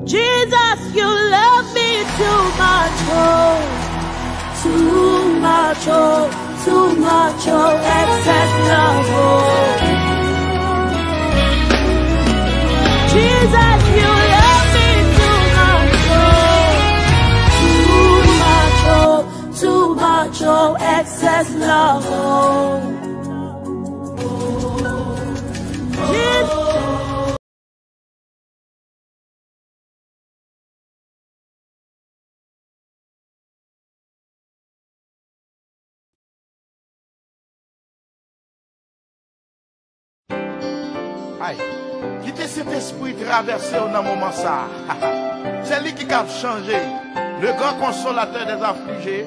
Jesus, you love me too much, oh, too much, oh, too much, oh, excess love, oh. Jesus, you love me too much, oh, excess love, oh. Jesus. Aïe, quittez cet esprit traversé dans un moment ça. C'est lui qui a changé, le grand consolateur des affligés.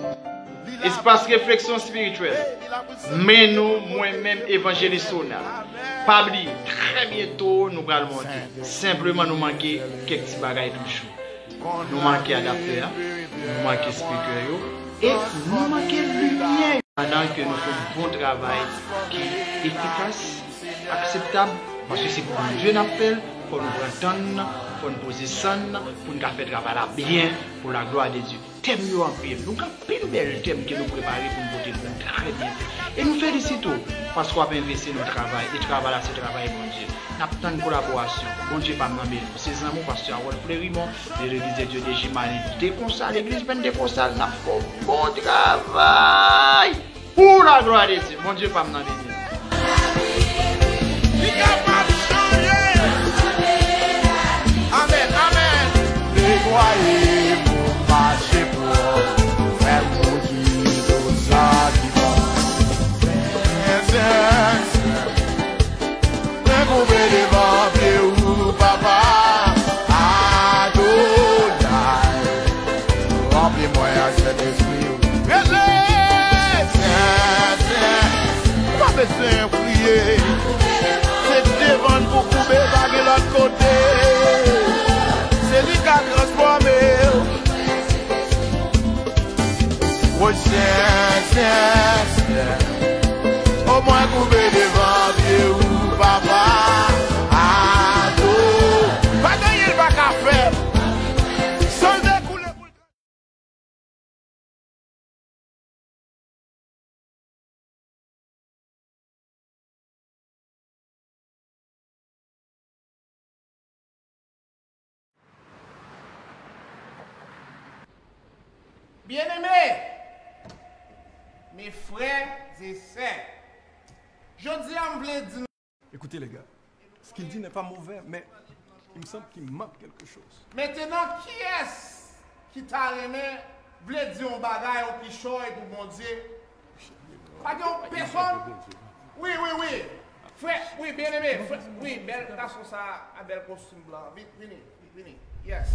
Espace réflexion spirituelle. Mais nous, moi-même, évangéliste, pas oublier, très bientôt, nous allons monter. Simplement, nous manquons quelques petits bagages toujours. Nous manquons adaptateurs, nous manquons speakers et nous manquons lumière. Pendant que nous faisons un bon travail qui est efficace, acceptable, parce que c'est pour Dieu nous appelle, pour nous entendre, pour nous poser son, pour nous faire travail bien, pour la gloire de Dieu. Thème en pile, nous avons pile bel thème que nous préparons pour nous voter très bien. Et nous félicitons parce qu'on a investi dans le travail. Et le travail là, c'est le travail bon Dieu. Nous avons une collaboration. Bon Dieu, pas m'amener. C'est un mot parce que Harold Fleurimont, de l'église de Dieu de Jimanité, comme ça, l'église Pentecostale, nous avons fait bon travail pour la gloire de Dieu. Bon Dieu, pas m'amener. Amen, amen. Dévoyez pour marcher pour faire maudit aux aliments. Découvrir les vampires ou papa. Adonai. Remplis-moi à cet esprit. Pas besoin de prier. C'est devant pour couper baguer l'autre côté. C'est lui qui a transformé. Oh, au moins couper devant pied ou papa. Ado. Pas gagner le bac à faire. Sans découler pour le. Bien-aimés, mes frères et sœurs, je dis à vous dire. Écoutez les gars, ce qu'il dit n'est pas mauvais, mais il me semble qu'il manque quelque chose. Maintenant, qui est-ce qui t'a aimé, voulait dire un bagage au pichon et pour bon Dieu? Pas de personne? Oui. Frère, oui, bien-aimé, oui, belle garçon ça, un bel costume blanc. Venez, yes.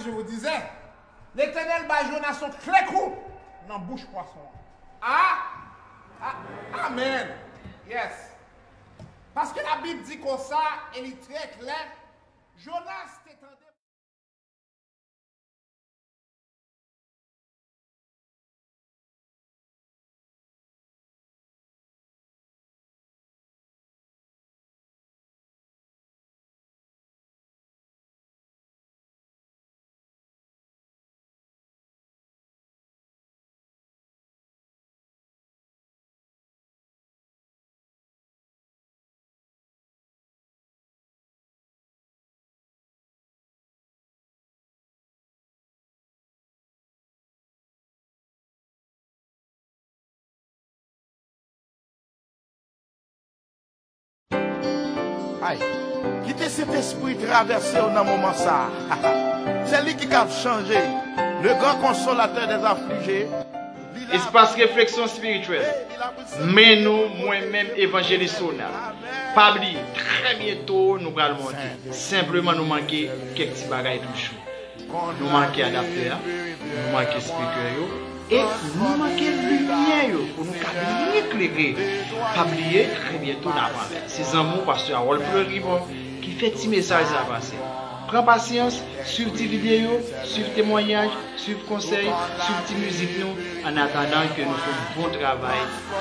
je vous disais, l'Éternel bat Jonas son clé coup dans la bouche poisson. Amen. Yes. Parce que la Bible dit comme ça, elle est très claire. Jonas t'étendait. Quittez cet esprit traversé dans le moment ça. C'est lui qui a changé. Le grand consolateur des affligés. Espace réflexion spirituelle. Mais nous, moi-même, évangéliste, pas oublier, très bientôt, nous allons monter. Simplement, nous manquons quelques petits bagages toujours. Nous manquons adapteur, nous manquons speaker, et nous manquons lumière pour nous éclairer. Pas oublier, très bientôt, nous allons ces amours, pasteur Harold Fleury, qui fait petit message à passer. Prends patience, suivez tes vidéos, suivez témoignages, suivez conseils, suivez tes musiques nous, en attendant que nous fassions un bon travail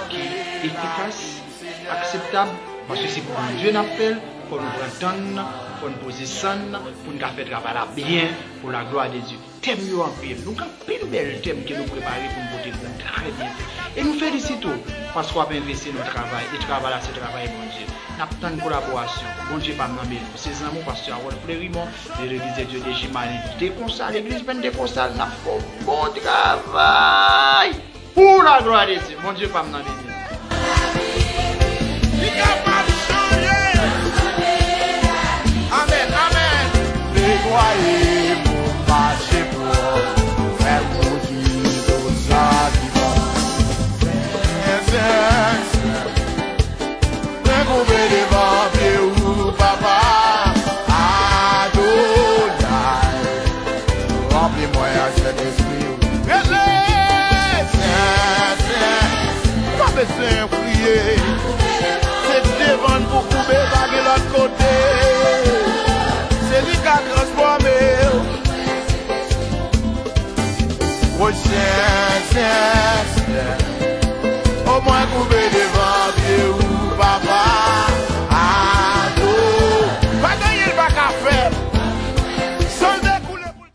qui est efficace, acceptable, parce que c'est pour Dieu nous appelle, pour nous prendre, pour nous poser son, pour nous faire travail bien, pour la gloire de Dieu. Thème en pile, nous avons pile bel thème que nous préparons pour nous porter très bien. Et nous félicitons parce qu'on a investi notre travail, et le travail là, c'est le travail bon Dieu. Nous avons une collaboration, bon Dieu pas nous ces amours, pasteur Harold Fleury, de l'église de Dieu de Jimané, l'église Pentecostale, nous avons un bon travail pour la gloire de Dieu. Bon Dieu pas nous Amen, amen. Dévoyez mon marché pour faire produire nos aliments. Découvrir les barbiers ou papa. Adonai. Remplis-moi à cet esprit. Pas besoin de prier. C'est devant pour couper par l'autre côté. C'est lui qui a transformé. Oh, au moins couper devant pied ou papa. Ado. Pas gagner le bac à faire. Sans découler pour le.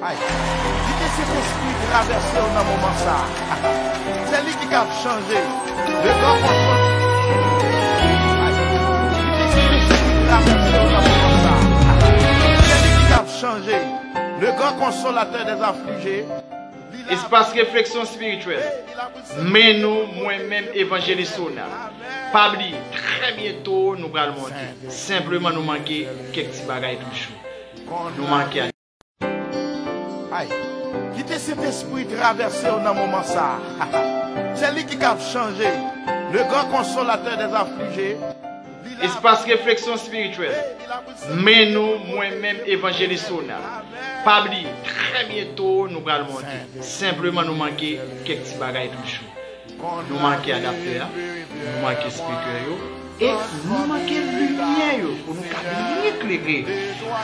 Quittez cet esprit traversé dans le moment ça. C'est lui qui a changé. Le grand changé. Le grand consolateur des affligés. Espace réflexion spirituelle. Mais nous, moi-même, évangéliste, pas oublier, très bientôt, nous allons monter. Simplement, nous manquons quelques petits bagages toujours. Nous manquons. Quittez cet esprit traversé dans le moment ça. C'est lui qui a changé. Le grand consolateur des affligés. Espace réflexion spirituelle. Mais nous, moi-même, évangéliste, pas oublier, très bientôt, nous allons monter. Simplement, nous manquons quelques petits bagages toujours. Nous manquons adapteur, nous manquons speaker, et nous manquons lumière pour nous éclairer.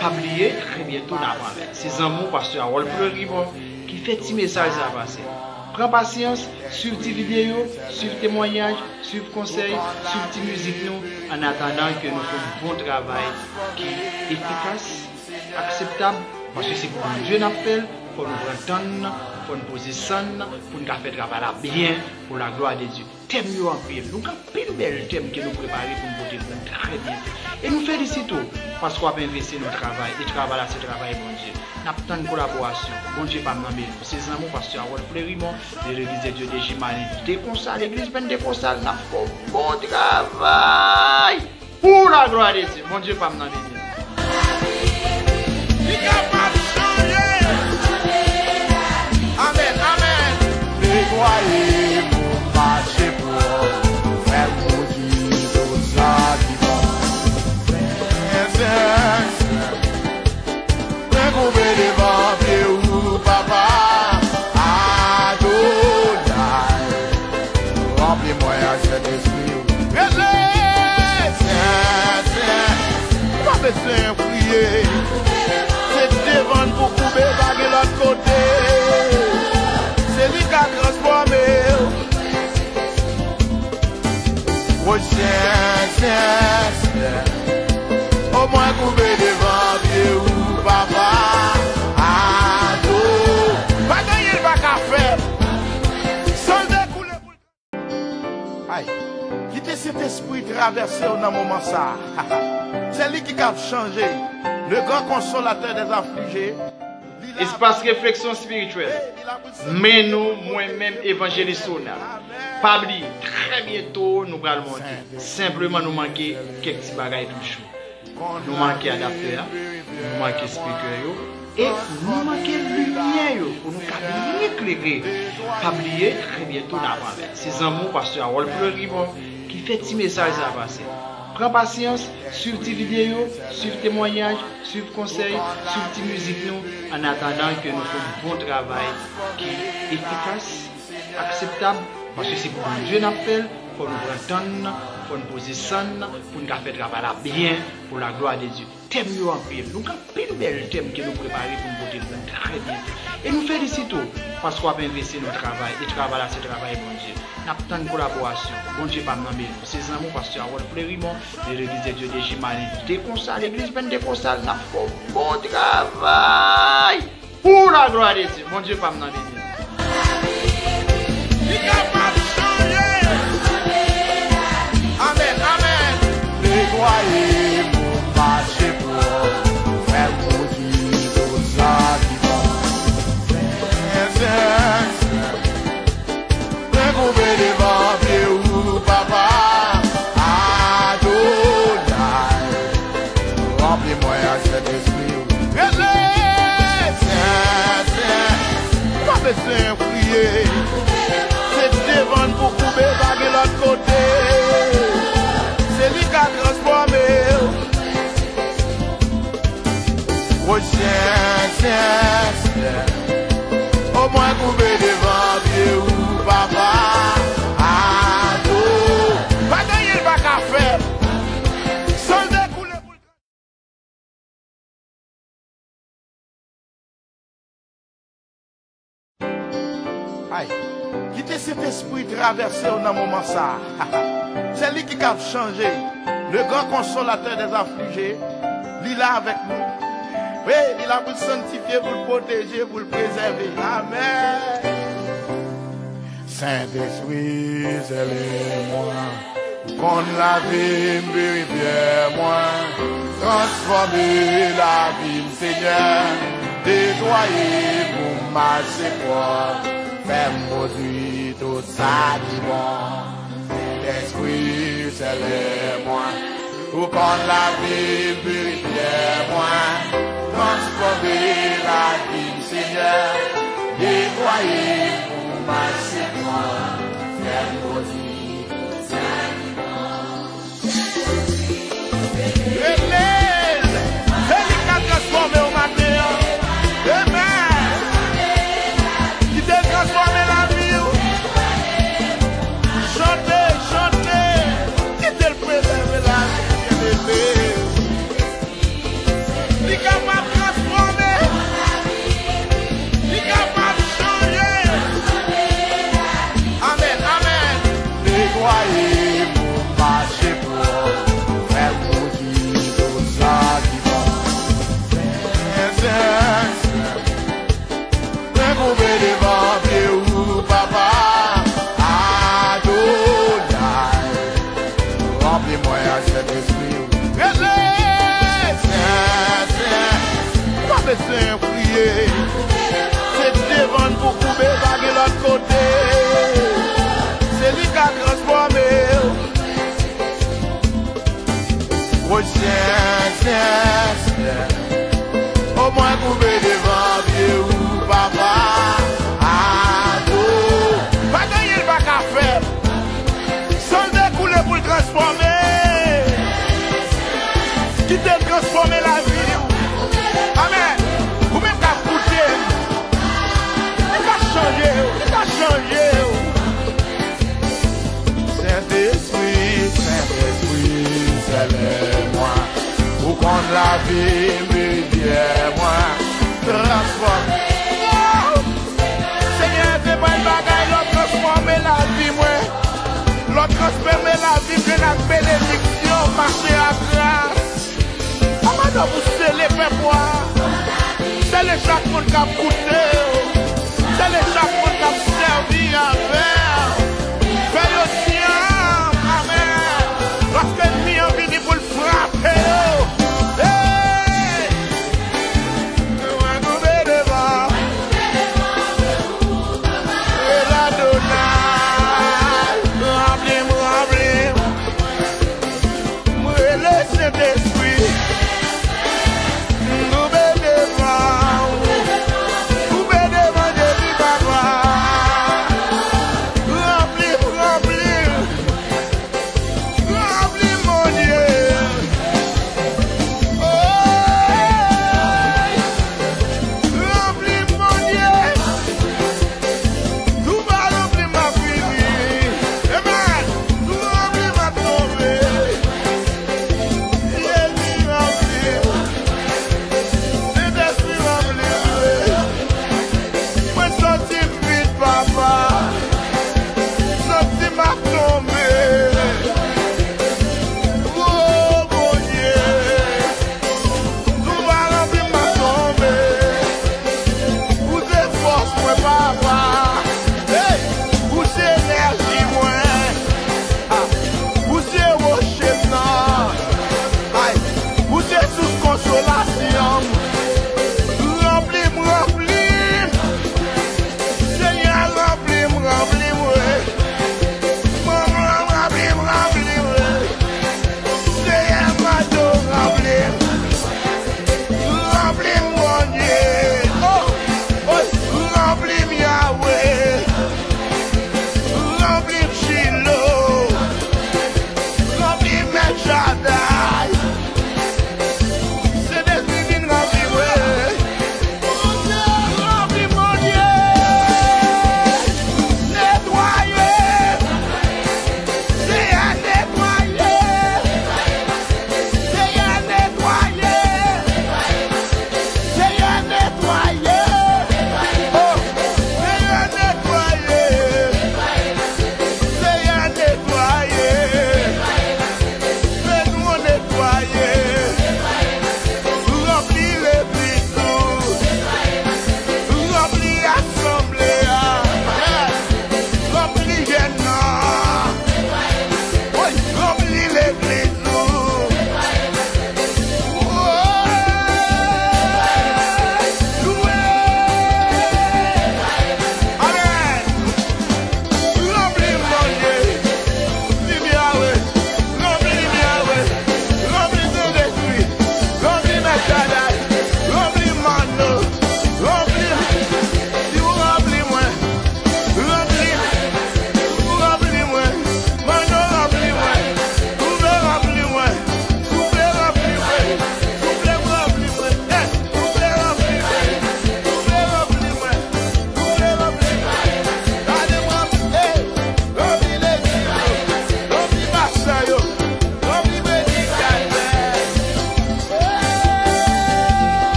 Pas oublier, très bientôt, nous allons. C'est un mot, pasteur Harold Fleury qui fait petit message à passer. Prends patience, suivez tes vidéos, suivez témoignages, suivez conseils, suivez tes musiques nous, en attendant que nous fassions un bon travail qui est efficace, acceptable, parce que c'est pour Dieu nous appelle, il faut nous entendre, il faut nous poser ça, pour nous faire travail bien, pour la gloire de Dieu. Thème en pile, nous avons pile bel thème que nous préparons pour nous porter très bien. Et nous félicitons parce qu'on a investi notre travail, et travail là, c'est travail bon Dieu. Nous avons une collaboration, bon Dieu pas m'amener. C'est un mot pasteur Harold Fleury, l'église de Dieu de Jimani, déconsal, l'église ben déconsal, nous avons bon travail pour la gloire de Dieu. Bon Dieu pas m'amener. Amen, amen. Dévoyez mon marché pour faire maudit tout ça qui va. Découvrir devant pied ou papa. Adonai. Remplis-moi à cet esprit. Pas besoin de prier. C'est devant pour couper baguer l'autre côté. C'est lui qui a transformé. Oh chien, au moins couper devant pied ou papa. Ado, pas gagner pas qu'à faire. Sans découler pour. Aïe, quittez cet esprit traversé dans un moment ça. C'est lui qui a changé. Le grand consolateur des affligés. Espace réflexion spirituelle. Mais nous, moi-même, évangéliste, pas oublier, très bientôt, nous allons monter. Simplement, nous manquons quelques petits bagages toujours. Nous manquons adapteur, nous manquons speaker, et nous manquons lumière pour nous éclairer. Pas oublier, très bientôt, nous allons. C'est un mot, pasteur Harold Fleury, qui fait petit message à passer. Prends patience, suivez tes vidéos, suivez témoignages, suivez conseils, suivez tes musiques nous, en attendant que nous fassions un bon travail qui est efficace, acceptable, parce que c'est pour Dieu nous appelle, il faut nous entendre, il faut nous poser ça, pour nous faire travail bien, pour la gloire de Dieu. Thème en pile, nous avons pile bel thème que nous préparons pour nous porter très bien. Et nous félicitons parce qu'on a investi notre travail, et travail là, c'est travail bon Dieu. Nous avons une collaboration, bon Dieu pas m'amener. C'est un mot pasteur Harold Fleury, l'église de Dieu de Jimani, déconsal, l'église ben déconsal, nous avons bon travail pour la gloire de Dieu. Bon Dieu pas m'amener. Amen, amen. Dévoyez mon marché pour faire maudit tout ça qui va. Découvrir devant pied ou papa. Adonai. Remplis-moi à cet esprit. Pas besoin de prier. C'est devant pour couper baguer l'autre côté. C'est lui qui a transformé. Oh chien, au moins couper devant pied ou papa. Ado, pas gagner pas qu'à faire. Sans découler pour. Aïe, quittez cet esprit traversé dans un moment ça. C'est lui qui a changé. Le grand consolateur des affligés. Il est là avec nous. Oui, il a pour le sanctifier, pour le protéger, pour le préserver. Amen. Saint-Esprit, c'est moi. Qu'on la vie, purifier moi. Transformer la vie, Seigneur. Nettoyer pour marcher quoi. Faire maudit tout ça qui bon. Saint-Esprit, c'est moi. Pour qu'on la vie, purifier moi. Transformer la vie, Seigneur, nettoyer pour marcher moi, faire maudit, ça tomber par l'autre côté. C'est lui qui a transformé. Oh, tiens. Au moins, vous pouvez devant vieux ou papa. Ado. Pas gagner le bac à faire. Sans découler pour le transformer. Qui t'a transformé la vie. Amen. Vous même qu'à coûter. Il va changer. Saint-Esprit, scellez-moi. Pour qu'on la vie me vienne-moi. Transforme. Seigneur, c'est pas une bagaille, l'autre transformer la vie, moi. L'autre transformer la vie, c'est la bénédiction, marcher à grâce. Comment vous scellez, fais-moi. C'est le chaque monde qui a coûté. C'est le chaque monde qui a servi à faire. Fais le sien, amen. Lorsque le mien vient pour le frapper.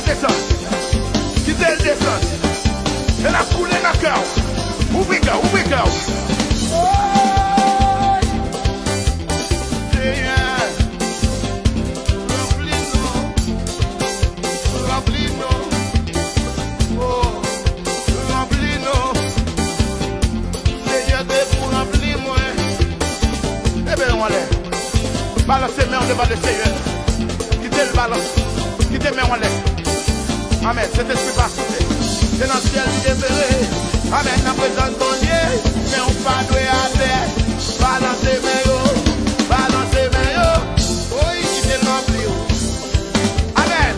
descend. Quittez le descend. Et la coulée dans le cœur. Ouvrez cœur, ouvrez cœur. Balancez main devant le Seigneur. Quittez le balance. Quittez main en l'air. Amen. Cet esprit va souffler. C'est dans le ciel qui est verré. Amen. Dans présence de ton Dieu. Mais on va douer à terre. Balancez main. Balancez main. Oui, quittez l'empli. Amen.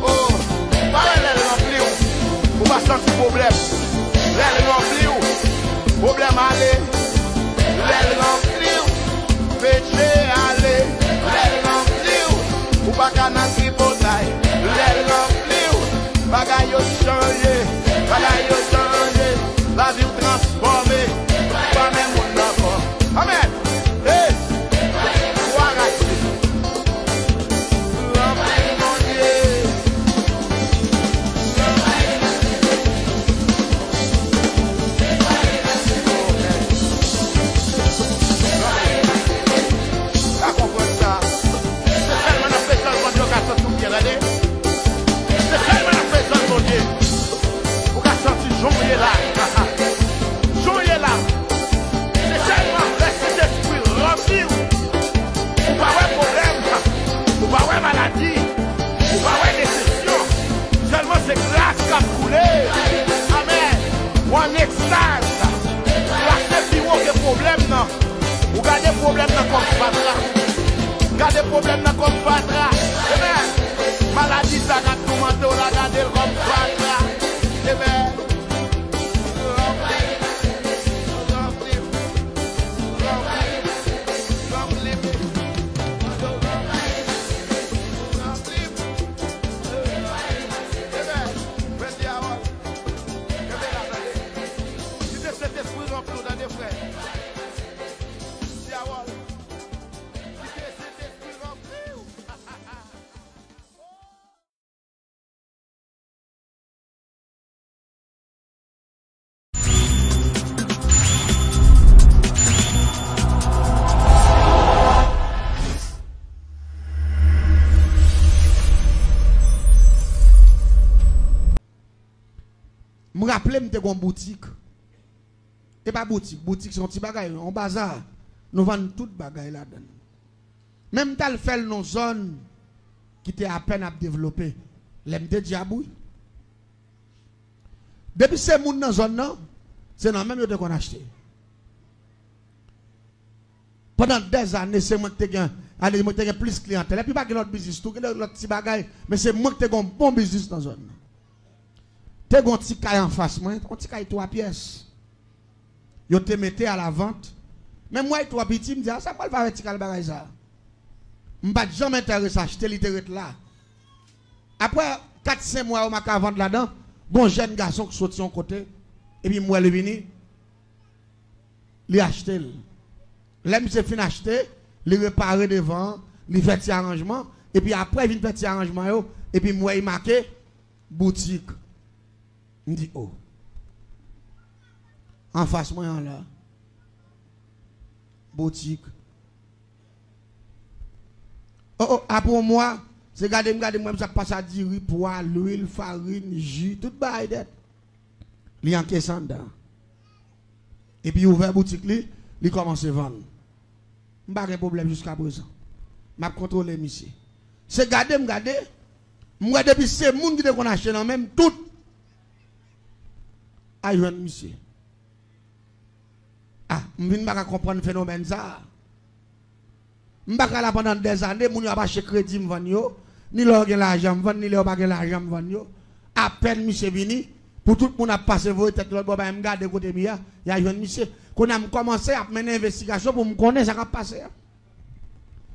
Oh, parlez l'empli. On va sentir problème. L'aile remplie, problème aller. L'aile remplie, péché aller. L'aile remplie, ou pas qu'à n'entrer potaille. L'aile remplie, bagaille changé. Bagaille changé, la vie transformée. Pas même mon enfant. Amen. Hey, ou arraché. Remplis mon Dieu. C'est seulement la présence de Dieu. Vous pouvez sentir jouer là. Jouer là. C'est seulement cet esprit rempli. Vous n'avez pas de problème. Vous n'avez pas de maladie. Vous n'avez pas de décision. Seulement c'est grâce qui a coulé. Amen. Ou en extase. Vous avez des problèmes. Vous gardez des problèmes comme Fatra. Gardez des problèmes comme Fatra. Amen. Maladie, ça n'a tout manteau, la garder comme Fatra. Amen. Je me rappelle que une boutique. Et pas boutique, boutique c'est un petit bagage, un bazar. Nous vendons toute bagaille là-dedans. Même si fait nos zones qui étaient à peine à développer, l'aime de diabou. Depuis ces gens dans la zone, c'est dans la même chose qu'on a acheté. Pendant des années, c'est moi qui ai plus de clientèle. Et puis pas que l'autre business, tout l'autre petit bagage, mais c'est moi qui ai un bon business dans la zone. Tu as un petit caille en face, un petit caille 3 pièces. Yo te mettez à la vente. Même moi, 3 petits, me dis, ça va faire un petit caille ça. Je ne vais jamais m'intéresser à acheter littéralement là. Après 4-5 mois, on m'a vendre là-dedans. Bon jeune garçon qui saute son côté. Et puis moi, il est venu. Il a acheté. Là, il fin acheter. Il réparer devant. Il fait un arrangement. Et puis après, il fait un arrangement. Et puis moi, il marqué boutique. Il dit, oh. En face, moi, là. Boutique. Oh, après moi, c'est garder moi, ça passe à dire poids, l'huile, farine, jus, tout bail d'être. Il en caisse dedans. Et puis, il ouvert boutique, il commence à vendre. Je n'ai pas de problème jusqu'à présent. Je contrôle monsieur. C'est garder, moi, depuis ces gens qui ont acheté dans même tout. Aïe, monsieur. Ah, je ne vais pas comprendre le phénomène ça. Je ne vais pas pendant des années, je ne vais pas acheter crédit, ni l'organe l'argent, ni l'organe l'argent, à peine monsieur vini, pour tout le monde a passé vos têtes, l'autre boba, me garde côté mia, il y a un monsieur, qu'on a commencé à mener une investigation pour me connaître ça qui a passé.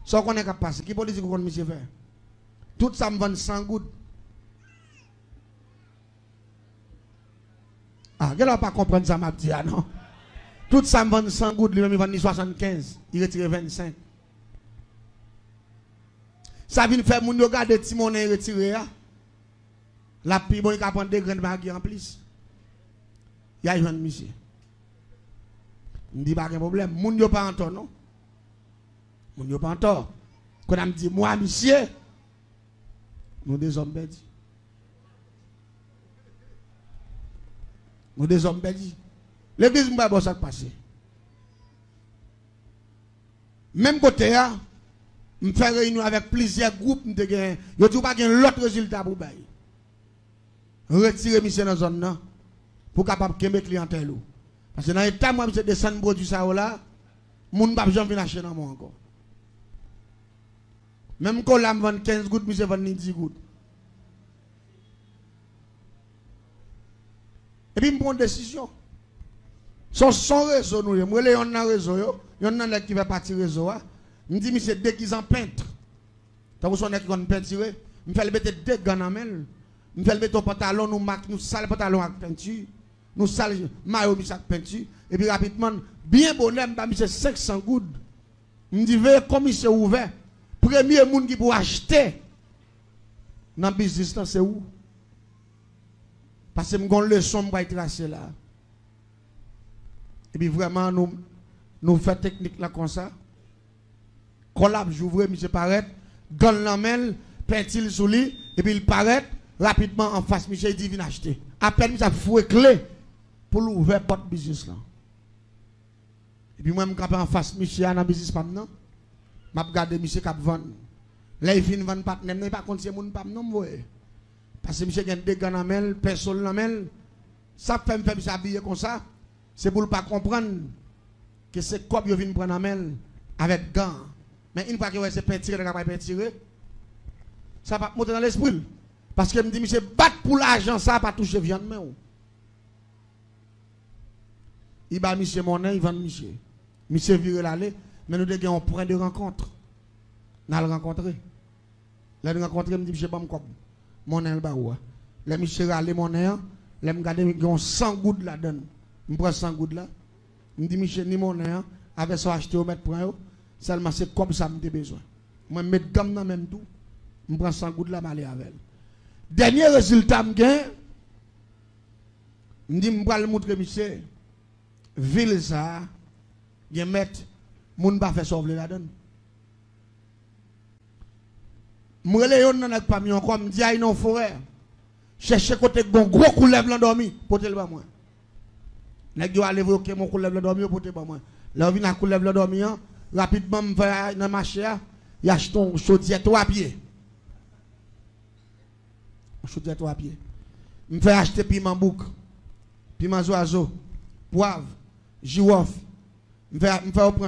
Ça qu'on a passé, qui politique qu'on monsieur fait? Tout ça me vend 100 gouttes. Ah, elle n'a pas comprendre ça, m'a dit, non? Tout ça me vend 100 gouttes, lui-même il vend 75, il retire 25. Ça vient faire moun yo garder ti monnaie retiré ya. La pi bon il ka prendre des grandes bagues en plus. Y a jeune monsieur. Me dit pas de problème, moun yo pas en tort non. Moun yo pas en tort. Quand on me dit moi monsieur, nous des hommes perdus. Nous des hommes perdus. L'église m'a pas ça passer. Même côté là, me faire réunion avec plusieurs groupes, me gagner, yo tout pas gain l'autre résultat pour bailler. Retirer monsieur dans zone là pour capable kembe clientèle. Parce que dans l'état moi monsieur descendre produit ça là, moun pas jamais venir acheter dans moi encore. Même quand la vend 15 gouttes, monsieur vend 10 gouttes. Et puis, je prends une décision. Son réseau, nous, moi, je suis dans le réseau, il y en a qui va partir du réseau. Je me dis, monsieur, dès qu'ils en peintre, tu vois, qui vont peinture, je vais mettre deux gants en main, je vais mettre un pantalon, nous sale pantalon avec peinture, nous sale maillot avec peinture, et puis rapidement, bien bonhomme, monsieur, 500 gouttes. Je me dis, comme il s'est ouvert, premier monde qui pour acheter dans le business, c'est où? Parce que nous avons une leçon pour tracer là. Et puis vraiment, nous faisons technique là comme ça. Collab, j'ouvre, monsieur paraît, gagne la main, pentil sous lui, et puis il paraît rapidement en face, monsieur, il dit, viens acheter. À peine, il a foué clé pour l'ouvrir porte business là. Et puis moi, je suis en face, monsieur, dans le business pas maintenant. Je regarde monsieur qui vend. Là, il finit de vendre partenaire, mais pas contre ces gens, pas non, parce que monsieur a des gants dans la main, personne dans la main. Ça fait me faire s'habiller comme ça. C'est pour ne pas comprendre que c'est comme il vient prendre la main avec gants. Mais une fois que c'est peinturé, il va peinturer. Ça va monter dans l'esprit. Parce que me dit, monsieur, battre pour l'argent, ça va pas toucher viande. Il va monsieur monnaie, il vend monsieur. Monsieur vire l'aller, mais nous avons un point de rencontre. Nous allons le rencontrer. Là, nous rencontrer, me dit, monsieur, pas me mon el baroua. Les monsieur râle mon air, les me garder ont 100 gouttes là-dedans. Je prends 100 gouttes là. Je dis monsieur ni mon air avec ça acheter au mettre pour eux, seulement c'est comme ça me besoin. Moi me mettre gamme dans même tout. Je prends 100 gouttes là m'aller avec. Dernier résultat me gain. Je dis me va le montrer monsieur. Ville ça, y mettre moun pas faire sauver là-dedans. Je suis dans pas mis encore, je dis à une forêt. Cherchez côté gros couleuvre l'endormi, portez le pas moi. Nèg yo aller voir mon couleuvre l'endormi, portez pas moi. Là vient la couleuvre l'endormi, rapidement me va dans marché, il achète un chaudière 3 pieds. Un chaudière 3 pieds. Me fait acheter piment bouc, piment oiseau, poivre, girofle. Me fait prendre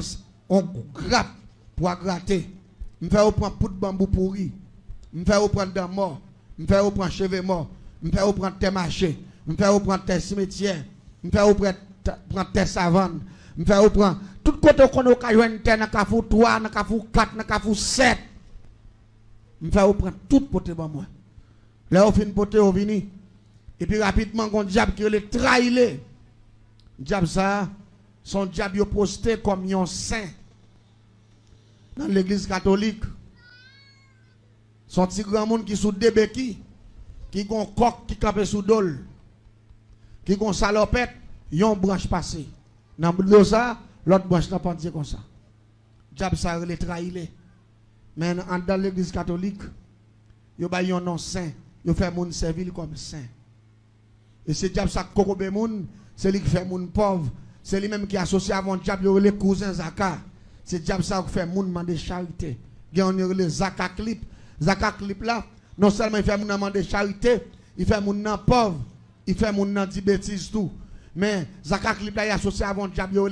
un grappe pour gratter. Me fait prendre poudre bambou pourri. Me fait prendre dents mort, me fait prendre cheveux morts, me fait prendre terre marché, me fait prendre terre cimetière, me fait prendre terre savane, me fait prendre tout côté qu'on a une terre dans Kafou 3, dans Kafou 4, dans Kafou 7. Me fait prendre tout poté pour moi. Là on fin poté au vini et puis rapidement on diable qui le trahilé. Diable ça son diable yo posté comme un saint dans l'église catholique. Son petit grand monde qui sous des béquilles, qui ont coq qui campe sous dol, qui ont salopette, yon branche passée. Dans le ça, l'autre branche n'a pas dit comme ça. Diable ça le trahilé. Mais dans l'église catholique, yo ba yon non saint, yo fait moun servir comme saint. Et c'est diable ça kokobe moun, c'est lui qui fait moun pauvre, c'est lui même qui associe avant diable yo les cousins Zaka. C'est diable ça qui fait moun demander charité. Gen on les Zaka clip. Zaka clip là, non seulement il fait mon amant de charité, il fait mon nan pauvre, il fait mon nan dit bêtise tout. Mais Zaka clip là, il associé avant diable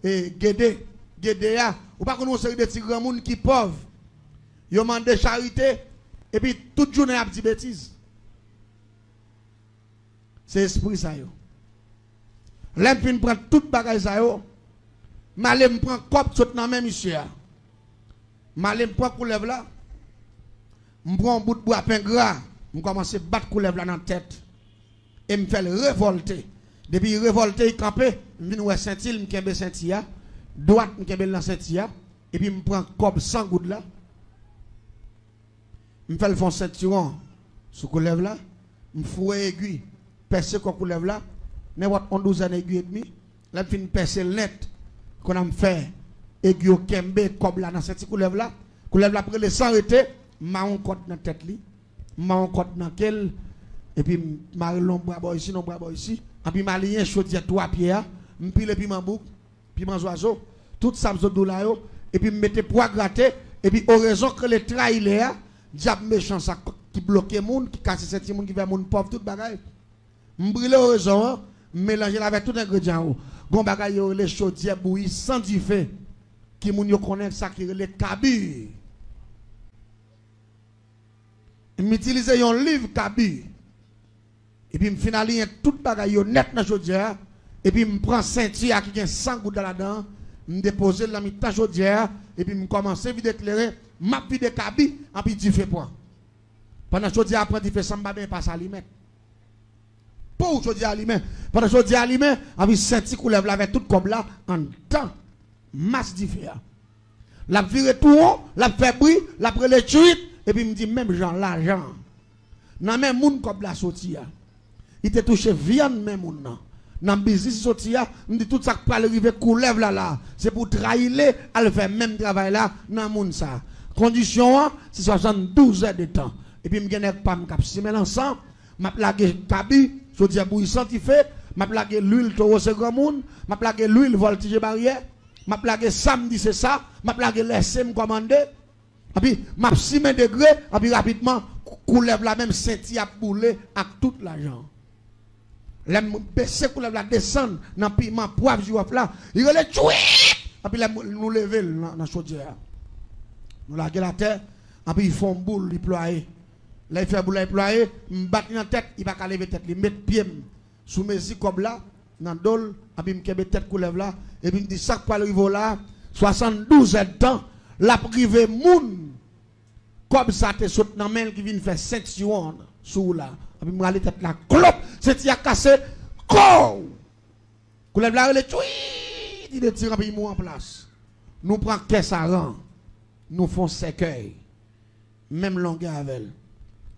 et Gédé ya, ou pas qu'on a une série de petits grands monde qui pauvre. Ils demandent de charité et puis toute journée a dit bêtise. C'est esprit ça yo. L'empine prend toute bagaille ça yo. Malé me prend cop tout dans même monsieur. Malé me prend couleuvre là. Je prends un bout de bois pain gras, je commence à battre couleuvre là dans la tête. Et me fait révolter. Depuis révolter, il campé, je viens à Saint-Il, je me Saint-Il, droite, je me dans Saint-Il, et puis je prends comme 100 gouttes là. Je fais le fond ceinturon sous coulève là. Je fous aiguille, percer quoi coulève là. N'importe 12 ans aiguille et demi. Là, je finis percer le net. Qu'on a fait aiguille au kembe, comme là dans cette coulève là. Coulève là, après les 100 été, marron côte dans la tête li. Marron côte dans quel. Et puis, marron bras boy ici, non bras boy ici. Et puis, malien chaudière 3 pieds. Je pile piment bouc, piment oiseau. Tout ça, je dois là. Et puis, je mette poids gratté. Et puis, au raison que les trailers, diable méchant, ça qui bloque les gens, qui casse ces gens, qui fait les gens pauvres, tout bagaille. Je brûle au raison, mélanger avec tout ingrédient. Gon bagaille, les chaudières bouillies sans du feu. Qui moun yo connaît ça qui les cabus. M'utilise un livre cabus. Et puis, je finalise tout bagaille net dans chaudière. Et puis, je prends ceinture qui a 100 gouttes là-dedans. Je dépose la mi-temps chaudière. Et puis, je commence à vider éclairer. Je vide cabis. Et puis, tu fais quoi? Pendant que chaudière après, tu fais ça, je passe à l'immet. Pour chaudière à l'immet. Pendant que chaudière à l'immet, et puis, ceinture coulève avec tout comme là. En temps, masse différente. La vire tout haut, la fait bruit, la prend les chuites. Et puis, je me dis, même Jean, l'argent. Dans même monde comme la sortie. Il te touche viande, même monde. Dans le business sorti, on dit tout ça qui peut arriver coulève là. C'est pour trahir, elle fait même travail là, dans le monde ça. Condition, c'est 72 heures de temps. Et puis, je ne pas me capter ensemble. Je plague cabi, je dis à bouillissant, il fait. Je plague l'huile, taureau, c'est grand monde. Je plague l'huile, voltige barrière. Je plague samedi, c'est ça. Je plague laisser me commander. Et puis, je 6 degrés. Et puis, rapidement, coulève la même ceinture à bouler avec tout l'argent. Les baisser pour la descendre dans le piment poivre du là, il va les tuer. Et puis nous lever dans la chaudière. Nous laguer la terre, et puis ils font boule, ils ploient. Là, ils font boule, ils ploient, ils battent dans la tête, ils ne vont pas lever la tête, ils mettent pied sous mes yeux comme là, dans le dos, et puis ils mettent tête coulève là, et puis ils disent ça pour arriver là, 72 heures de temps, la privé moun, comme ça, tu sautes dans la main qui vient faire 5 secondes sous là. Et puis, je vais tête la clope, c'est a cassé, go! Coulève la relais, il est tiré, puis il en place. Nous prenons caisse à rang, nous faisons cercueil, même longueur avec elle.